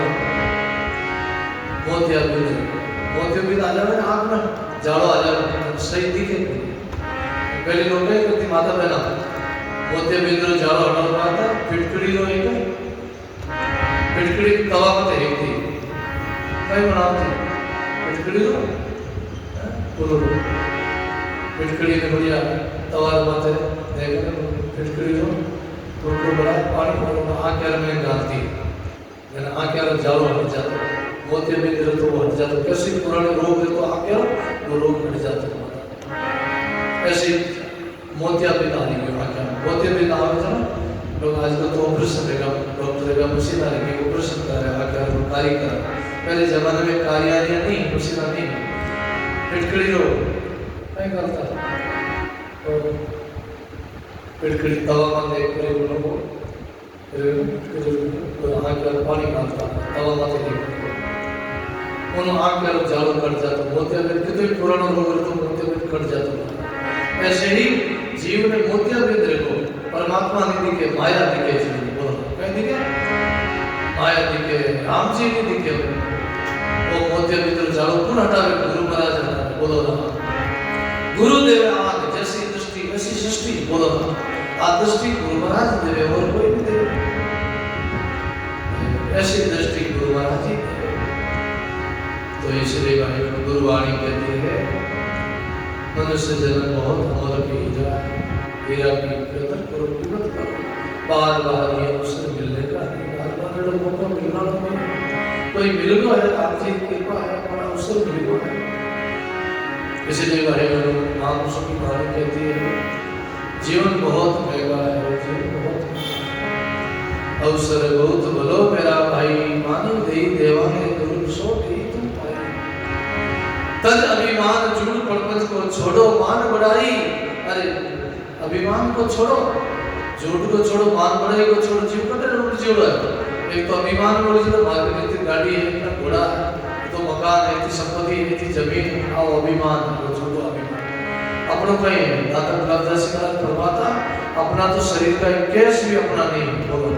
मोतिया बिंद, मोतिया बिंद आ जावे आंख में, जाड़ो आ जावे, सही दिखे पहले लोग कहीं करती माता बहना मोते बिंद्र जाड़ो हटाओ आता फिटकड़ी रो एक फिटकड़ी तवा मत एक थी कहीं बनाते फिटकड़ी रो बोलो फिटकड़ी ने बढ़िया तवा मत देखो फिटकड़ी रो तो बड़ा पानी भरो आँखें में डालती है ना आँखें जाड़ो हट जाता मोते बिंद्र तो हट जाता कैसे पुराने रोग है तो आँखें वो रोग हट जाते ऐसे मोतिया बिंद आ रही है मोतिया बिंद आ रहा है लोग आजकल तो ऑपरेशन रहेगा डॉक्टर रहेगा मशीन आ रही है ऑपरेशन कर रहा है आगे कार्य कर रहा है पहले जमाने में कार्यालय नहीं मशीन नहीं फिटकड़ी रो नहीं करता तो फिटकड़ी तवा में देख कर वो लोगों फिर आगे पानी डालता तवा में देख उन आँख में जाड़ू कट जाता मोतिया बिंद कितने पुराना रोग तो मोतिया बिंद कट जाता ऐसे ही जीव में मोतिया बिंद देखो परमात्मा ने दिखे माया दिखे जीवन बोलो कहीं दिखे माया दिखे राम जी ने दिखे वो मोतिया बिंद जाड़ो कौन हटावे गुरु महाराज हटावे बोलो ना गुरुदेव आग जैसी दृष्टि वैसी सृष्टि बोलो ना आ दृष्टि गुरु महाराज देवे और कोई नहीं देवे ऐसी दृष्टि गुरु महाराज जी तो इसलिए भाई गुरुवाणी कहती है मनुष्य जन्म बहुत अमर की हीरा की कदर करो कीमत करो बार बार ये अवसर मिलने का बार बार लोगों को मिलना नहीं कोई मिल गया है आपकी कृपा है बड़ा अवसर मिल गया है इसलिए भाई महापुरुषों की बात कहती है जीवन बहुत महंगा है जीवन बहुत अवसर बहुत बोलो मेरा भाई मानव दे देवा ने गुरु सो भी तुम पाई तद अभिमान झूठ परपंच को छोड़ो मान बढ़ाई अरे अभिमान को छोड़ो झूठ को छोड़ो मान बढ़ाई को छोड़ो जीव कटे उल्ट जीव है एक तो अभिमान बोले जो भाग्य में इतनी गाड़ी है इतना घोड़ा है तो मकान है इतनी संपत्ति है इतनी जमीन आओ अभिमान को छोड़ो अभिमान अपनों का ही दाता प्रभुदास का प्रभाता अपना तो शरीर का एक केस भी अपना नहीं बोलो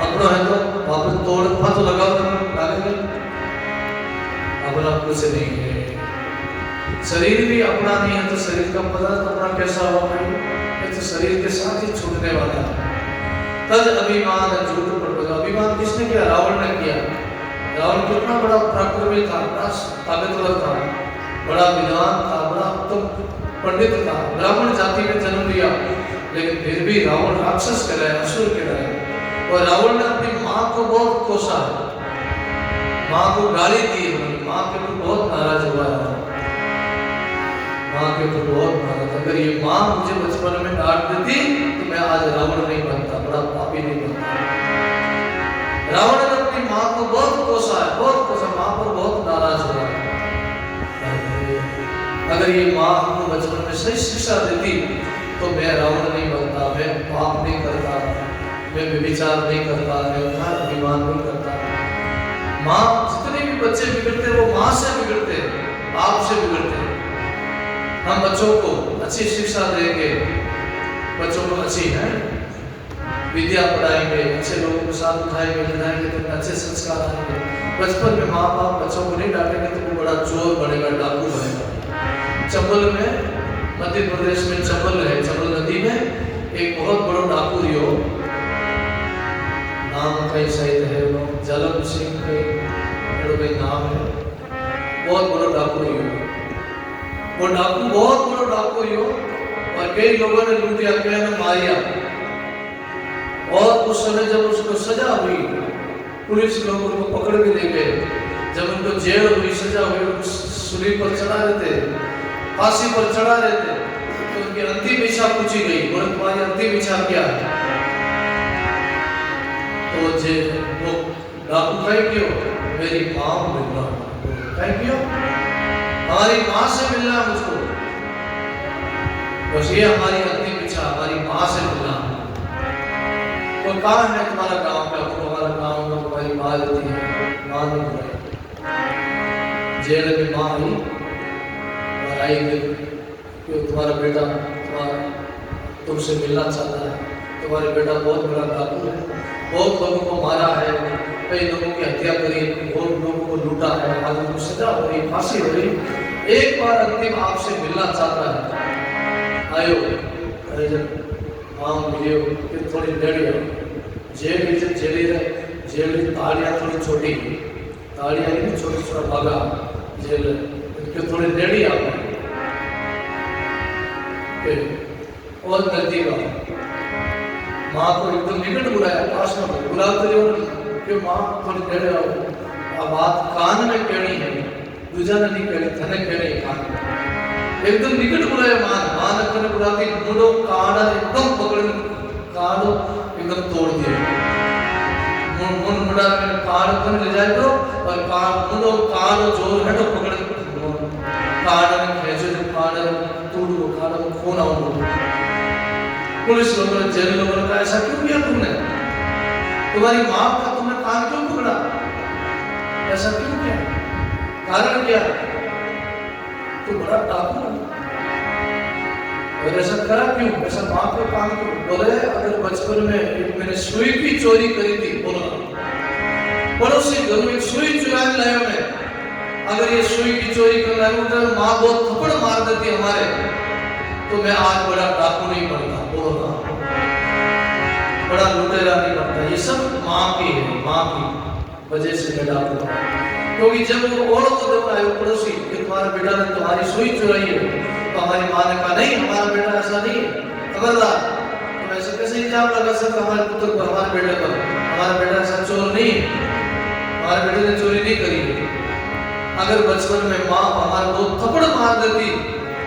अपना है तो वापस तोड़ हाथ लगाओ डालेंगे अपना कुछ नहीं है शरीर भी अपना नहीं है तो शरीर का पदार्थ अपना कैसा हुआ भाई ये तो शरीर के साथ ही छूटने वाला है तद अभिमान झूठ पर अभिमान किसने किया रावण ने किया रावण कितना बड़ा पराक्रमी था ताकतवर था बड़ा विद्वान था बड़ा उत्तम पंडित था ब्राह्मण जाति में जन्म लिया लेकिन फिर भी रावण राक्षस कहलाया असुर कहलाया और रावण ने अपनी माँ को बहुत कोसा माँ को गाली दी माँ के ऊपर बहुत नाराज हुआ है माँ के ऊपर बहुत नाराज अगर ये माँ मुझे बचपन में डांट देती तो मैं आज रावण नहीं बनता बड़ा पापी नहीं बनता रावण ने अपनी माँ को बहुत कोसा है बहुत कोसा माँ पर बहुत नाराज हुआ अगर ये माँ हमको बचपन में सही शिक्षा देती तो मैं रावण नहीं बनता मैं पाप नहीं करता मैं व्यभिचार नहीं करता मैं अभिमान नहीं करता माँ जितने भी बच्चे बिगड़ते वो माँ से बिगड़ते बाप से बिगड़ते हम बच्चों को अच्छी शिक्षा देंगे बच्चों को अच्छी है विद्या पढ़ाएंगे अच्छे लोगों के साथ उठाएंगे खिलाएंगे तो अच्छे संस्कार आएंगे बचपन में माँ बाप बच्चों को नहीं डांटेंगे तो वो बड़ा चोर बनेगा डाकू बनेगा चंबल में मध्य प्रदेश में चंबल है चंबल नदी में एक बहुत बड़ा डाकू रियो नाम कई सहित है वो जलम सिंह के नाम है बहुत बड़ा डाकू रियो वो डाकू बहुत बड़ा डाकू रियो और कई लोगों ने लूटिया कई ने मारिया और उस समय जब उसको सजा हुई पुलिस लोग उनको पकड़ के ले गए जब उनको जेल हुई सजा हुई उनको सूली पर चढ़ा देते फांसी पर चढ़ा देते तो उनकी अंतिम इच्छा पूछी गई बोले तुम्हारी अंतिम इच्छा क्या है तो जे वो डाकू कहीं क्यों मेरी माँ मिलना कहीं क्यों हमारी माँ से मिलना है मुझको बस ये हमारी अंतिम इच्छा हमारी माँ से मिलना तो कहाँ है तुम्हारा गांव का तुम्हारा गांव में तुम्हारी माँ रहती है माँ नहीं बुलाई जेल में माँ आई और आई कि तुम्हारा बेटा तुमसे मिलना चाहता है तुम्हारे बेटा बहुत बड़ा डाकू है बहुत लोगों को मारा है कई लोगों की हत्या करी बहुत लोगों को लूटा है आज उनको सजा हो रही फांसी हो रही एक बार अंतिम आपसे मिलना चाहता है आयो अरे जब आम मिलियो कि थोड़ी नेड़ी आओ जेल जेली जेली तालियां थोड़ी छोटी तालियां नहीं छोटी छोटा भागा जेल कि थोड़ी नेड़ी आओ और नजदीक आओ माँ को एकदम निकट बुलाया पास में बुलाते कि माँ थोड़ी नेड़े आओ आ बात कान में कहनी है दूजा ने नहीं कहनी थने कहनी कान एकदम निकट बुलाया माँ ने कने बुलाती मुंडो काड़ा एकदम पकड़ काड़ो एकदम तोड़ दिया मुंडा में काड़ कने ले जाए तो और मुंडो काड़ो जोर है तो पकड़ काड़ा ने खींचे जो काड़ा तोड़ काड़ा खून आओ पुलिस लोगों ने जेल लोगों ने कहा ऐसा क्यों किया तुमने तुम्हारी माँ का तुमने कान क्यों पकड़ा ऐसा क्यों किया कारण क्या तू बड़ा डाकू और ऐसा करा क्यों ऐसा माँ के कान क्यों बोले अगर बचपन में मैंने सुई की चोरी करी थी बोला पड़ोसी घर में सुई चुरा लाया मैं अगर ये सुई की चोरी कर लाया तो माँ बहुत थप्पड़ मार देती हमारे तो मैं आज बड़ा डाकू नहीं बनता बोलो ना बड़ा लुटेरा नहीं बनता ये सब माँ की है माँ की वजह से मैं डाकू क्योंकि जब वो और को जब आए पड़ोसी कि तुम्हारा बेटा ने तुम्हारी सुई चुराई है तो हमारी माँ ने कहा नहीं हमारा बेटा ऐसा नहीं है खबरदार तुम ऐसे कैसे इल्जाम लगा सकते हमारे पुत्र पर हमारे बेटे पर हमारा बेटा ऐसा चोर नहीं है हमारे बेटे ने चोरी नहीं करी है अगर बचपन में माँ हमारे दो थप्पड़ मार देती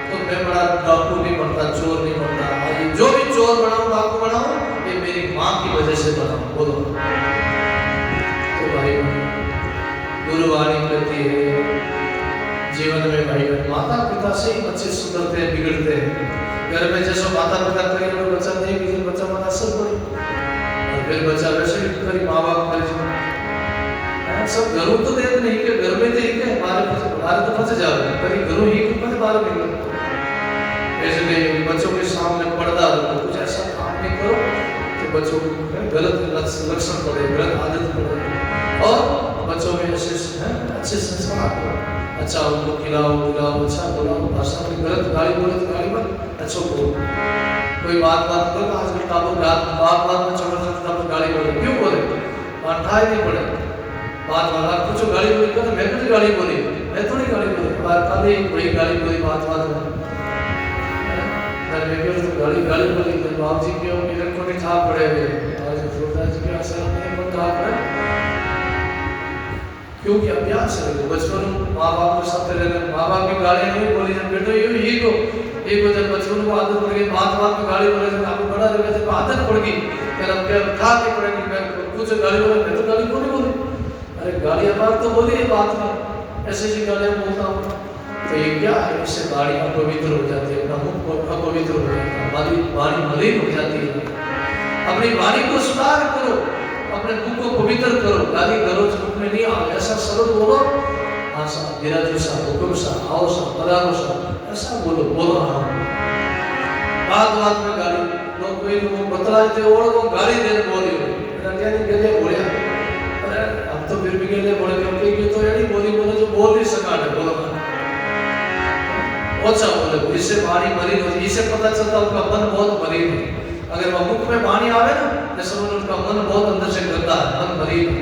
तो मैं बड़ा डाकू नहीं बनता चोर नहीं बनता ये जो भी चोर बनाऊं डाकू बनाऊं ये मेरी माँ की वजह से बनाऊं बोलो तो भाई गुरुवाणी कहती है जीवन में भाई माता पिता से ही बच्चे सुधरते हैं बिगड़ते हैं घर में जैसे माता पिता करेंगे बच्चा नहीं बिगड़े बच्चा मना सब पड़े और फिर बच्चा वैसे भी करी माँ बाप करे सब घरों तो देख नहीं के घर में देख के बाहर तो फंस जाओ कभी घरों ही कुछ बाहर निकलो ऐसे बच्चों के सामने पर्दा रखो कुछ ऐसा काम नहीं करो कि बच्चों को गलत लक्षण पड़े गलत आदत पड़े और बच्चों में ऐसे अच्छे संस्कार करो अच्छा उनको खिलाओ पिलाओ अच्छा बोलाओ भाषा में गलत गाली बोले तो गाली मत अच्छो बोलो कोई बात करो आज भी काबू बात में छोटा गाली बोले क्यों बोले अठाई नहीं पड़े बात वाला कुछ गाली बोली तो मैं कुछ गाली बोली मैं थोड़ी गाली बोली कल ही कोई गाली बोली बात में गाली बोली तो बाप जी के इलेक्ट्रॉनिक था पड़े हुए आज सोचता जी के असर नहीं पर था पड़े क्योंकि अभ्यास है तो बचपन माँ बाप के साथ रहने माँ बाप की गाली नहीं बोली जब बेटो ये को जब बचपन को आदत पड़ गई बात में गाली बोले जब आपको बड़ा लगे जब आदत पड़ गई फिर अब क्या था कि पड़ेगी मैं कुछ गाली बोले मैं तो गाली क्यों नहीं बोली अरे गाली बात तो बोली है बात में ऐसे ही गालियाँ बोलता हूँ तो ये क्या है इससे वाणी अपवित्र हो जाती है अपना मुख अपवित्र हो जाता है हमारी वाणी मलिन हो जाती है अपनी वाणी को सुधार करो अपने मुख को पवित्र करो गाली गलौज मुख में नहीं आओ ऐसा सरल बोलो आशा विराजो सा हुक्म सा आओ सा पधारो सा ऐसा बोलो हाँ बात में गाली लोग कोई लोग बतलाए थे और वो गाली देने बोली नहीं गले बोले अरे अब तो फिर भी गले बोले क्योंकि ये तो यानी बोले जो बोल नहीं सका है बोलो अच्छा बोले इससे वाणी मलिन होती इससे पता चलता उनका मन बहुत मलिन है अगर वह मुख में वाणी आवे ना जैसे उनका मन बहुत अंदर से गंदा है मन मलिन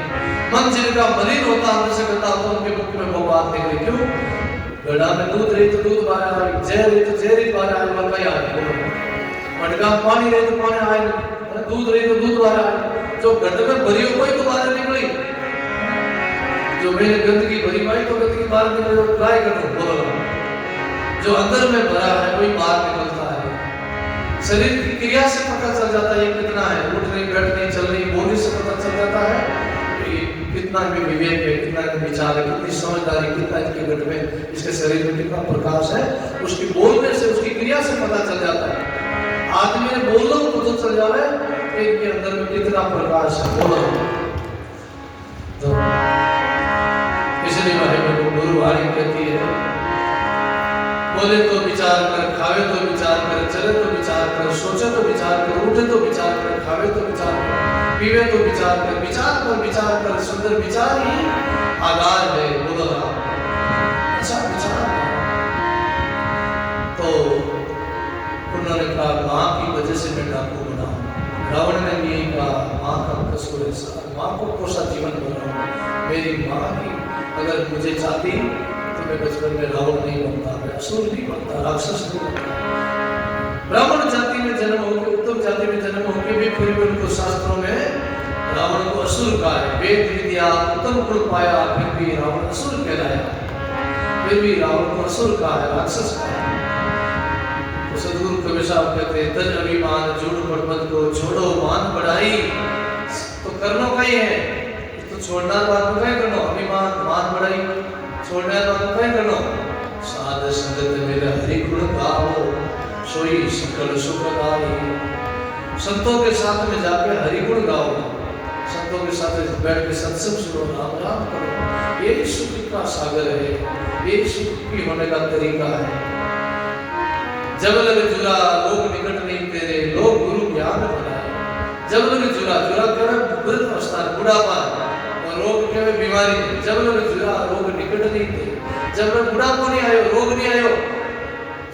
मन जिनका मलिन होता अंदर से गंदा होता उनके मुख में वो बात निकले क्यों गड़ा में दूध रही तो दूध बाहर आए जहर रही तो जहर ही बाहर आए मरका आए मटका पानी रही तो पानी आए दूध रही तो दूध बाहर आए जो गड्ढे में भरी हो कोई तो बाहर निकली जो मैंने गंदगी भरी पाई तो गंदगी बाहर निकले तो ट्राई करो बोलो जो अंदर में भरा है वही बाहर निकलता है शरीर की क्रिया से पता चल जाता है ये कितना है उठ नहीं बैठ नहीं चल नहीं बोली से पता चल जाता है कि कितना भी विवेक है कितना विचार है कितनी समझदारी कितना इसके गट में इसके शरीर में कितना प्रकाश है उसकी बोलने से उसकी क्रिया से पता चल जाता है आदमी ने बोल लो तो चल जावे कि इनके अंदर में कितना प्रकाश है बोलो तो इसलिए भाई गुरुवाणी कहती है बोले तो विचार कर खावे तो विचार कर चले तो विचार कर सोचे तो विचार कर उठे तो विचार कर खावे तो विचार कर पीवे तो विचार कर सुंदर विचार ही आधार है बोलो अच्छा विचार तो उन्होंने मुझे चाहती तो मैं बचपन में रावण नहीं बनता, मैं असुर नहीं बनता, राक्षस नहीं बनता। ब्राह्मण जाति में जन्म होकर, उत्तम जाति में जन्म होकर भी फिर भी उनको शास्त्रों में रावण को असुर कहा है। वेद विद्या उत्तम कुल पाया, फिर भी रावण असुर कहलाया, फिर भी रावण को असुर कहा है, राक्षस कहा है। तो सदगुरु कबीर साहब कहते हैं, तज अभिमान जोड़ पर्वत को छोड़ो मान बढ़ाई। तो करनो कहीं है, तो छोड़ना बात में कहीं करनो, अभिमान मान बढ़ाई छोड़ना बात में कहीं करनो। साध संगत मेरे हरि गुण गाओ, सोई सकल सुखदाई। संतों के साथ में जाके हरि गुण गाओ, संतों के साथ बैठ के सत्संग सुनो, राम राम करो। ये सुख का सागर है, ये सुख की होने का तरीका है। जब लग जुरा लोग निकट नहीं तेरे, लोग गुरु ज्ञान बनाए। जब लग जुरा, जुरा क्या है? वृद्ध अवस्था, बुढ़ापा, और रोग क्या है? बीमारी। जब लग जुरा रोग निकट नहीं तेरे, जब लग बुढ़ापा नहीं आयो, रोग नहीं आयो,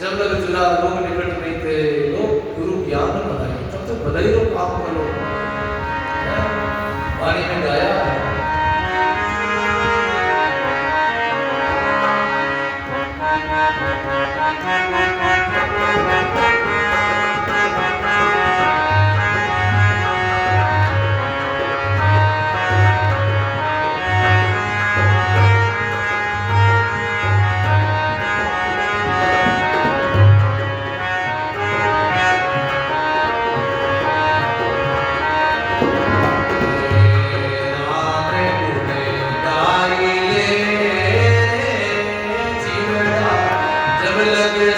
जब लग जुरा लोग निकट नहीं तेरे, लोग गुरु ज्ञान बनाए। तब तो भले ही लोग काम करो। वाणी में गाया है, जब लगे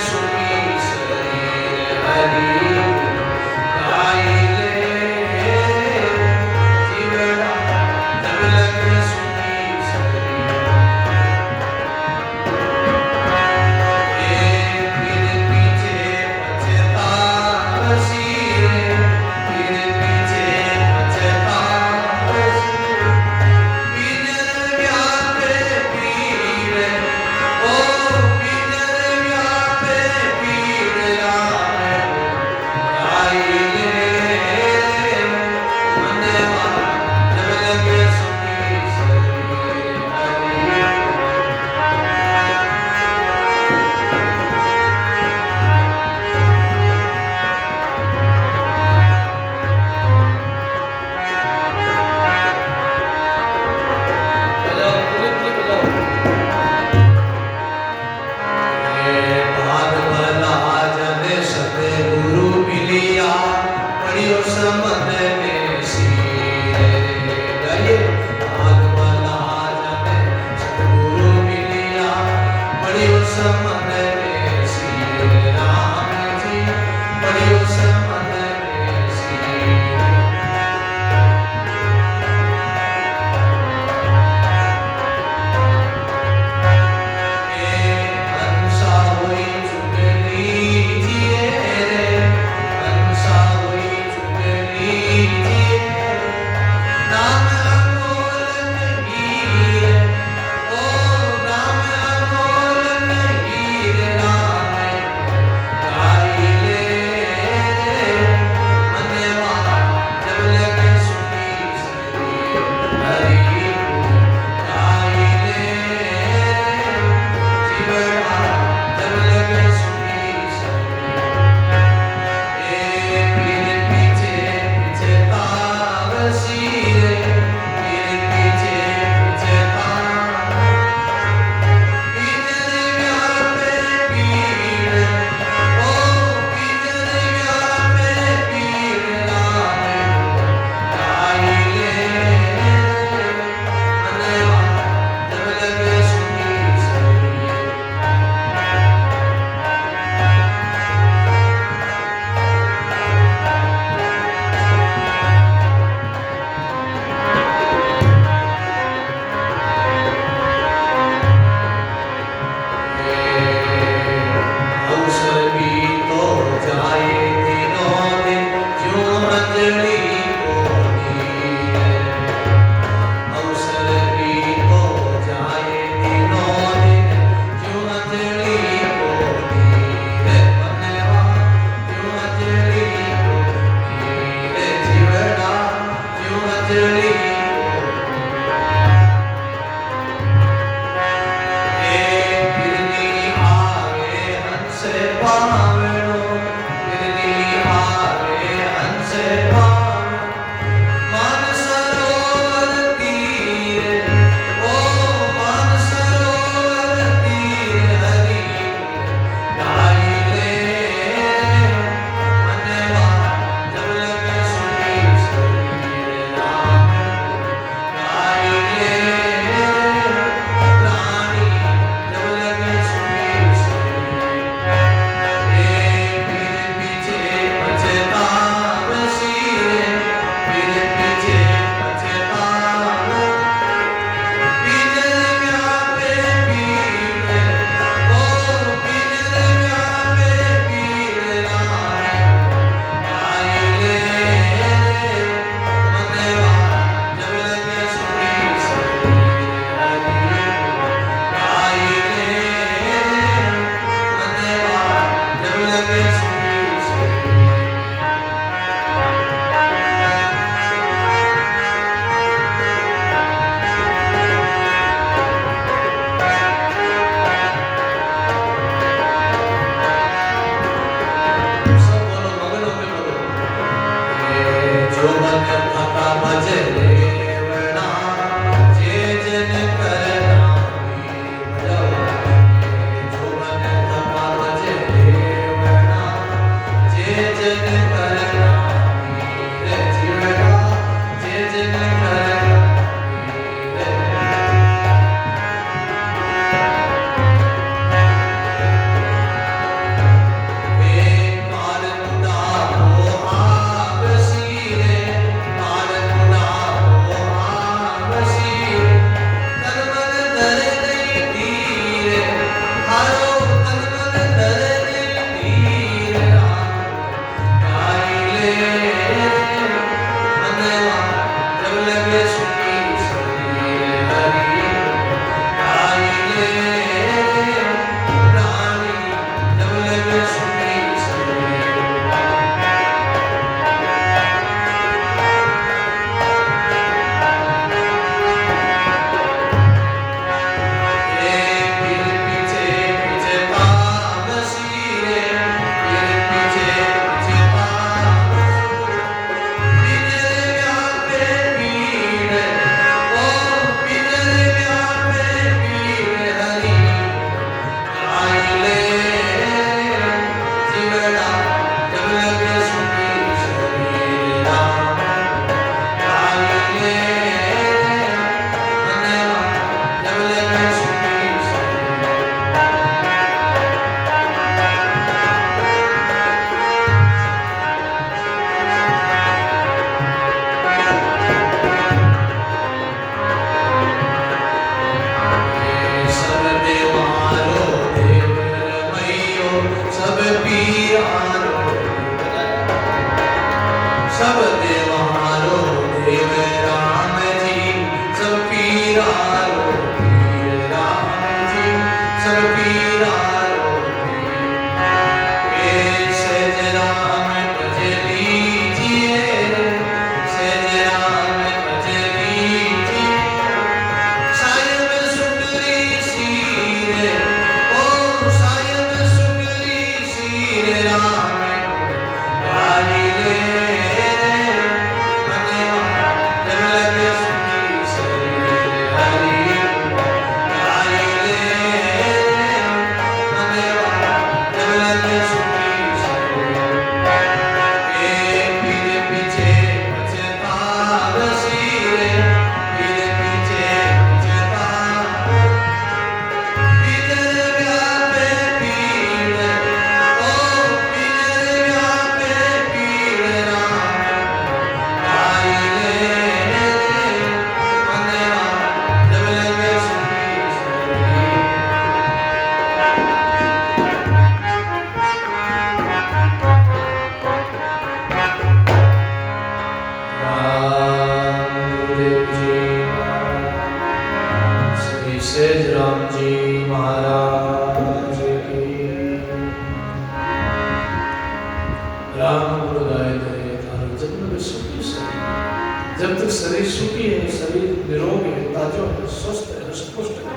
शरीर सुखी है, शरीर निरोग है, ताजो है, स्वस्थ है, हृष्टपुष्ट है।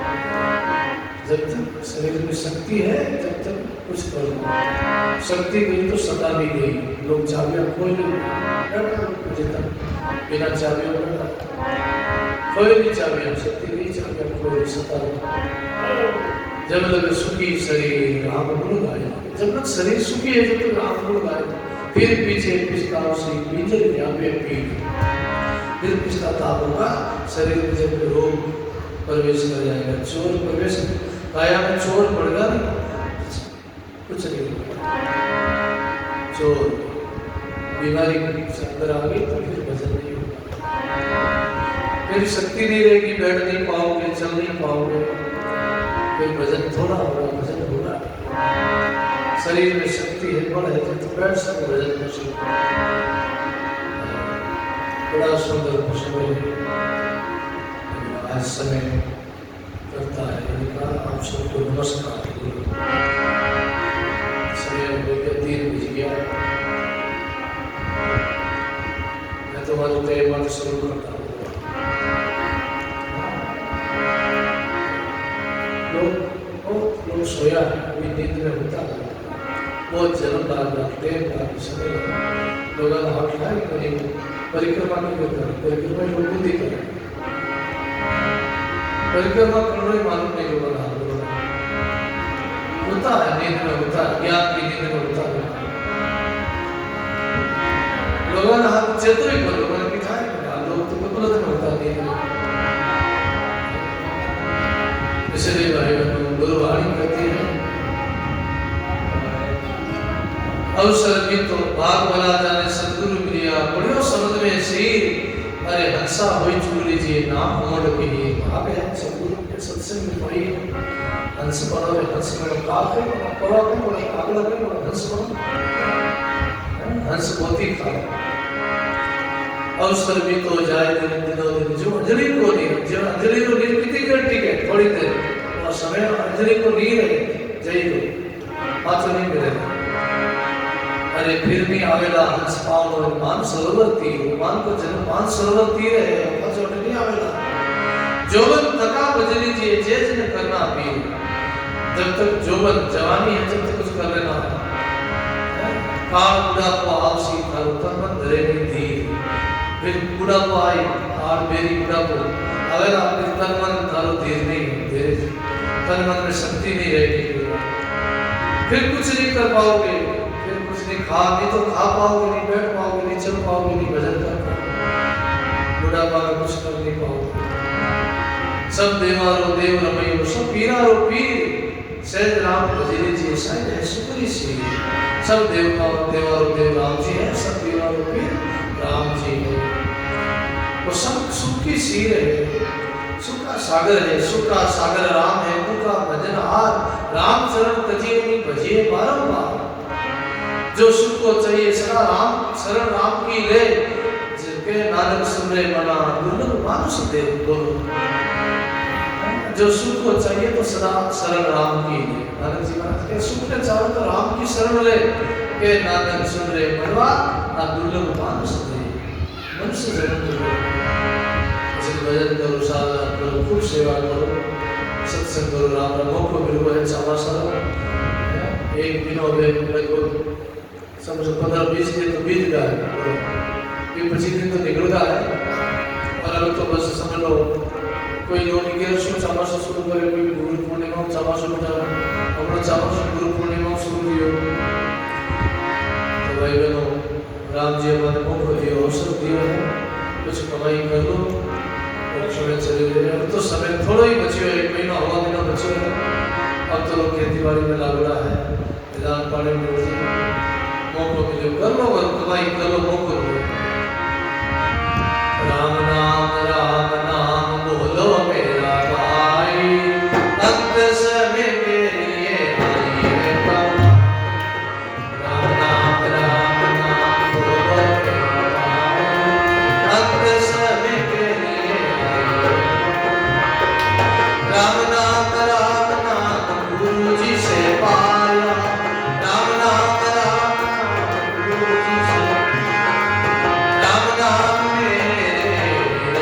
जब तक शरीर में शक्ति है तब तक कुछ करो। शक्ति गई तो सदा भी गई। लोग चाबियां खोल बिना चाबियों का कोई भी चाबियां, शक्ति गई चाबियां खोल सदा। जब तक सुखी शरीर राम गुण गाए, जब तक शरीर सुखी है जब तक राम गुण गाए। फिर पीछे पिछताओ से बीजल व्यापे पीठ, फिर पिछताता होगा शरीर में जब रोग प्रवेश कर जाएगा, चोर प्रवेश, काया में चोर पड़ेगा नहीं, कुछ नहीं होगा। चोर बीमारी से अंदर आ गई तो फिर भजन नहीं होगा, फिर शक्ति नहीं रहेगी, बैठ नहीं पाओगे, चल नहीं पाओगे, फिर भजन थोड़ा होगा, भजन होगा। शरीर में शक्ति है, बल है तो बैठ सकते भजन कर सकते। बड़ा सुंदर समय आज समय करता है। आप सबको नमस्कार। समय हो गया 3 बज गया, मैं तुम्हारे तय शुरू करता हूँ। लोग सोया है, अभी नींद में होता है, बहुत जन्म लागते समय लोग हाथ उठाए कहीं परिक्रमा नहीं करता, परिक्रमा लोग बुद्धि करें, परिक्रमा कर रहे मालूम नहीं लोग होता है, नींद में होता है, ज्ञान की नींद में होता है। लोगों ने हाथ चेतुरी पर लोगों ने बिठाए, लोग तो कपलत में होता नींद में। इसलिए भाई बहनों गुरुवाणी कहती है, अवसर भी तो भाग भला जाने सदगुरु प्रिया, बड़ियो शब्द में सीर, अरे हंसा होई चुन लीजिए नाम उमड़ के ही। भाग है सदगुरु के सत्संग में कोई हंस पड़ो, हंस पड़ो, काके पड़ो, कागला पे पड़ो, हंस पड़ो, हंस होती खा। अवसर भी तो जाए दिन दिनों दिन, जो अंजलि को नहीं, जो अंजलि को नहीं कितनी देर टिके, थोड़ी देर और समय अंजलि को नहीं रहे जय तो हाथ नहीं मिलेगा। अरे फिर भी आवेला हंस पाओ मान सरोवर तीर, मान को जन्म मान सरोवर तीर है, पचोट नहीं आवेला। जोबन तका बज लीजिए जे जन करना पीर, जब तक जोबन जवानी है जब तक कुछ कर लेना। काल बुढ़ापा आवसी थारो तन मन धरे नहीं धीर, फिर बुढ़ापा आई और मेरी बुढ़ापो अगर आपके तन मन थारो धीर नहीं, धीरे तन मन में शक्ति नहीं रहेगी, फिर कुछ नहीं कर पाओगे, खा नहीं तो खा पाओगे नहीं, बैठ पाओगे नहीं, चल पाओगे नहीं, भजन कर पाओगे, बुढ़ापा में कुछ कर नहीं पाओगे। सब देवारो देव रमैयो, सब पीरारो पीर, सहज राम भज लीजिए सहज है सुखरी सी। सब देवताओं देवारो देव राम जी है, सब पीरारो पीर राम जी है। वो सब सुख की सीर है, सुख का सागर है, सुख का सागर राम है, उनका भजन हार राम चरण तजिए नहीं भजिए बारंबार। जो सुख को चाहिए सदा राम शरण राम की ले, जिनके नानक सुनरे मना दुर्लभ मानुष दे बोलो। जो सुख को चाहिए तो सदा शरण राम की ले, नानक जी महाराज के सुख ने चाहो तो राम की शरण ले, के नानक सुनरे मनवा ना दुर्लभ मानुष दे, मनुष्य जन्म दे। भजन करो, साधना करो, खूब सेवा करो, सत्संग करो, राम रामों को मिलो है चावा सारा। एक दिन हो गए समझो 15-20 दिन तो बीत गया है, ये 25 दिन तो निकल गया है, और अब तो बस समझ लो कोई लोग के चावासा शुरू करे, कोई गुरु पूर्णिमा चावासा उठा, अपना चावासा गुरु पूर्णिमा शुरू किया। तो भाई बहनों राम जी हमारे को दियो, अवसर दियो है, कुछ कमाई कर लो और समय चले गए। अब तो समय थोड़ा ही बचियो है, 1 महीना हुआ महीना बचियो है। अब तो लोग खेती बाड़ी में लागड़ा है, मैदान पानी में मौको मिले कर लो और कमाई कर लो, मौको मिले। राम नाम बोलो मेरा भाई, अंत समय के लिए आई है कम। राम नाम बोलो मेरा भाई, अंत समय के लिए आई है। राम नाम गुरु जी से पाया, राम नाम गुरु जी से, राम नाम मेरे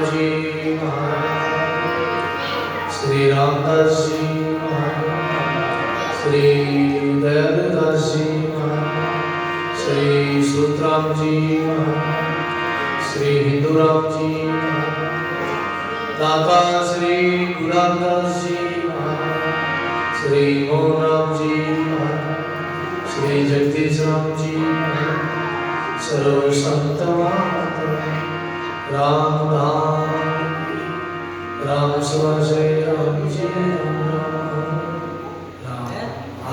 जी महाराज, श्री रामदास जी महाराज, श्री दयालदास जी महाराज, श्री सूतराम जी महाराज, श्री हिंदूराम जी महाराज, दाता श्री गुलामदास जी महाराज, श्री मोहनराम जी महाराज, श्री जगदीश राम जी महाराज, सर्व संत राम धाम राम सुभाषे राम जी राम राम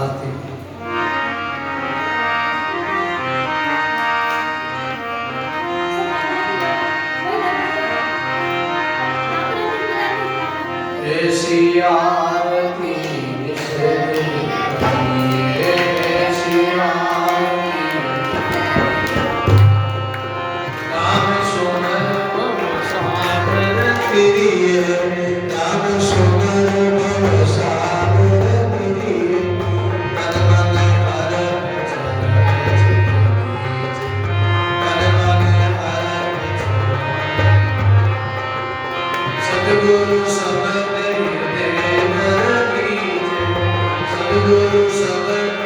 आरती। ऐसी आरती ऐसी आरती राम सुमर सागर प्रिय राम सुमर सागर प्रिय मन मन हर सतगुरु समर्थ सतगुरु समर्थ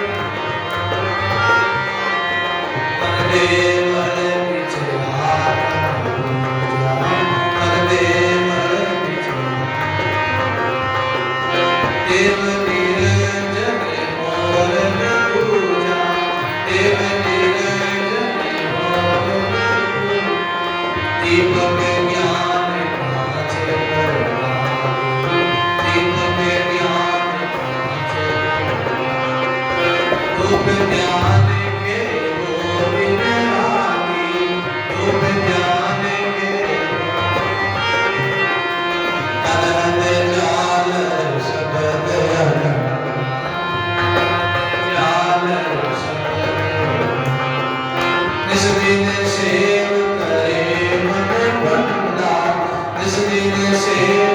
देव निरंजन मोरन पूजा देव निरंजन मोरन दीपक ज्ञान पाँच दीपक ज्ञान पाँच धूप ज्ञान के गोविंद रागी धूप ज्ञान के अनंत जाल शब्द जाल निस्दिन सेव करे मन बंदा निस्दिन सेव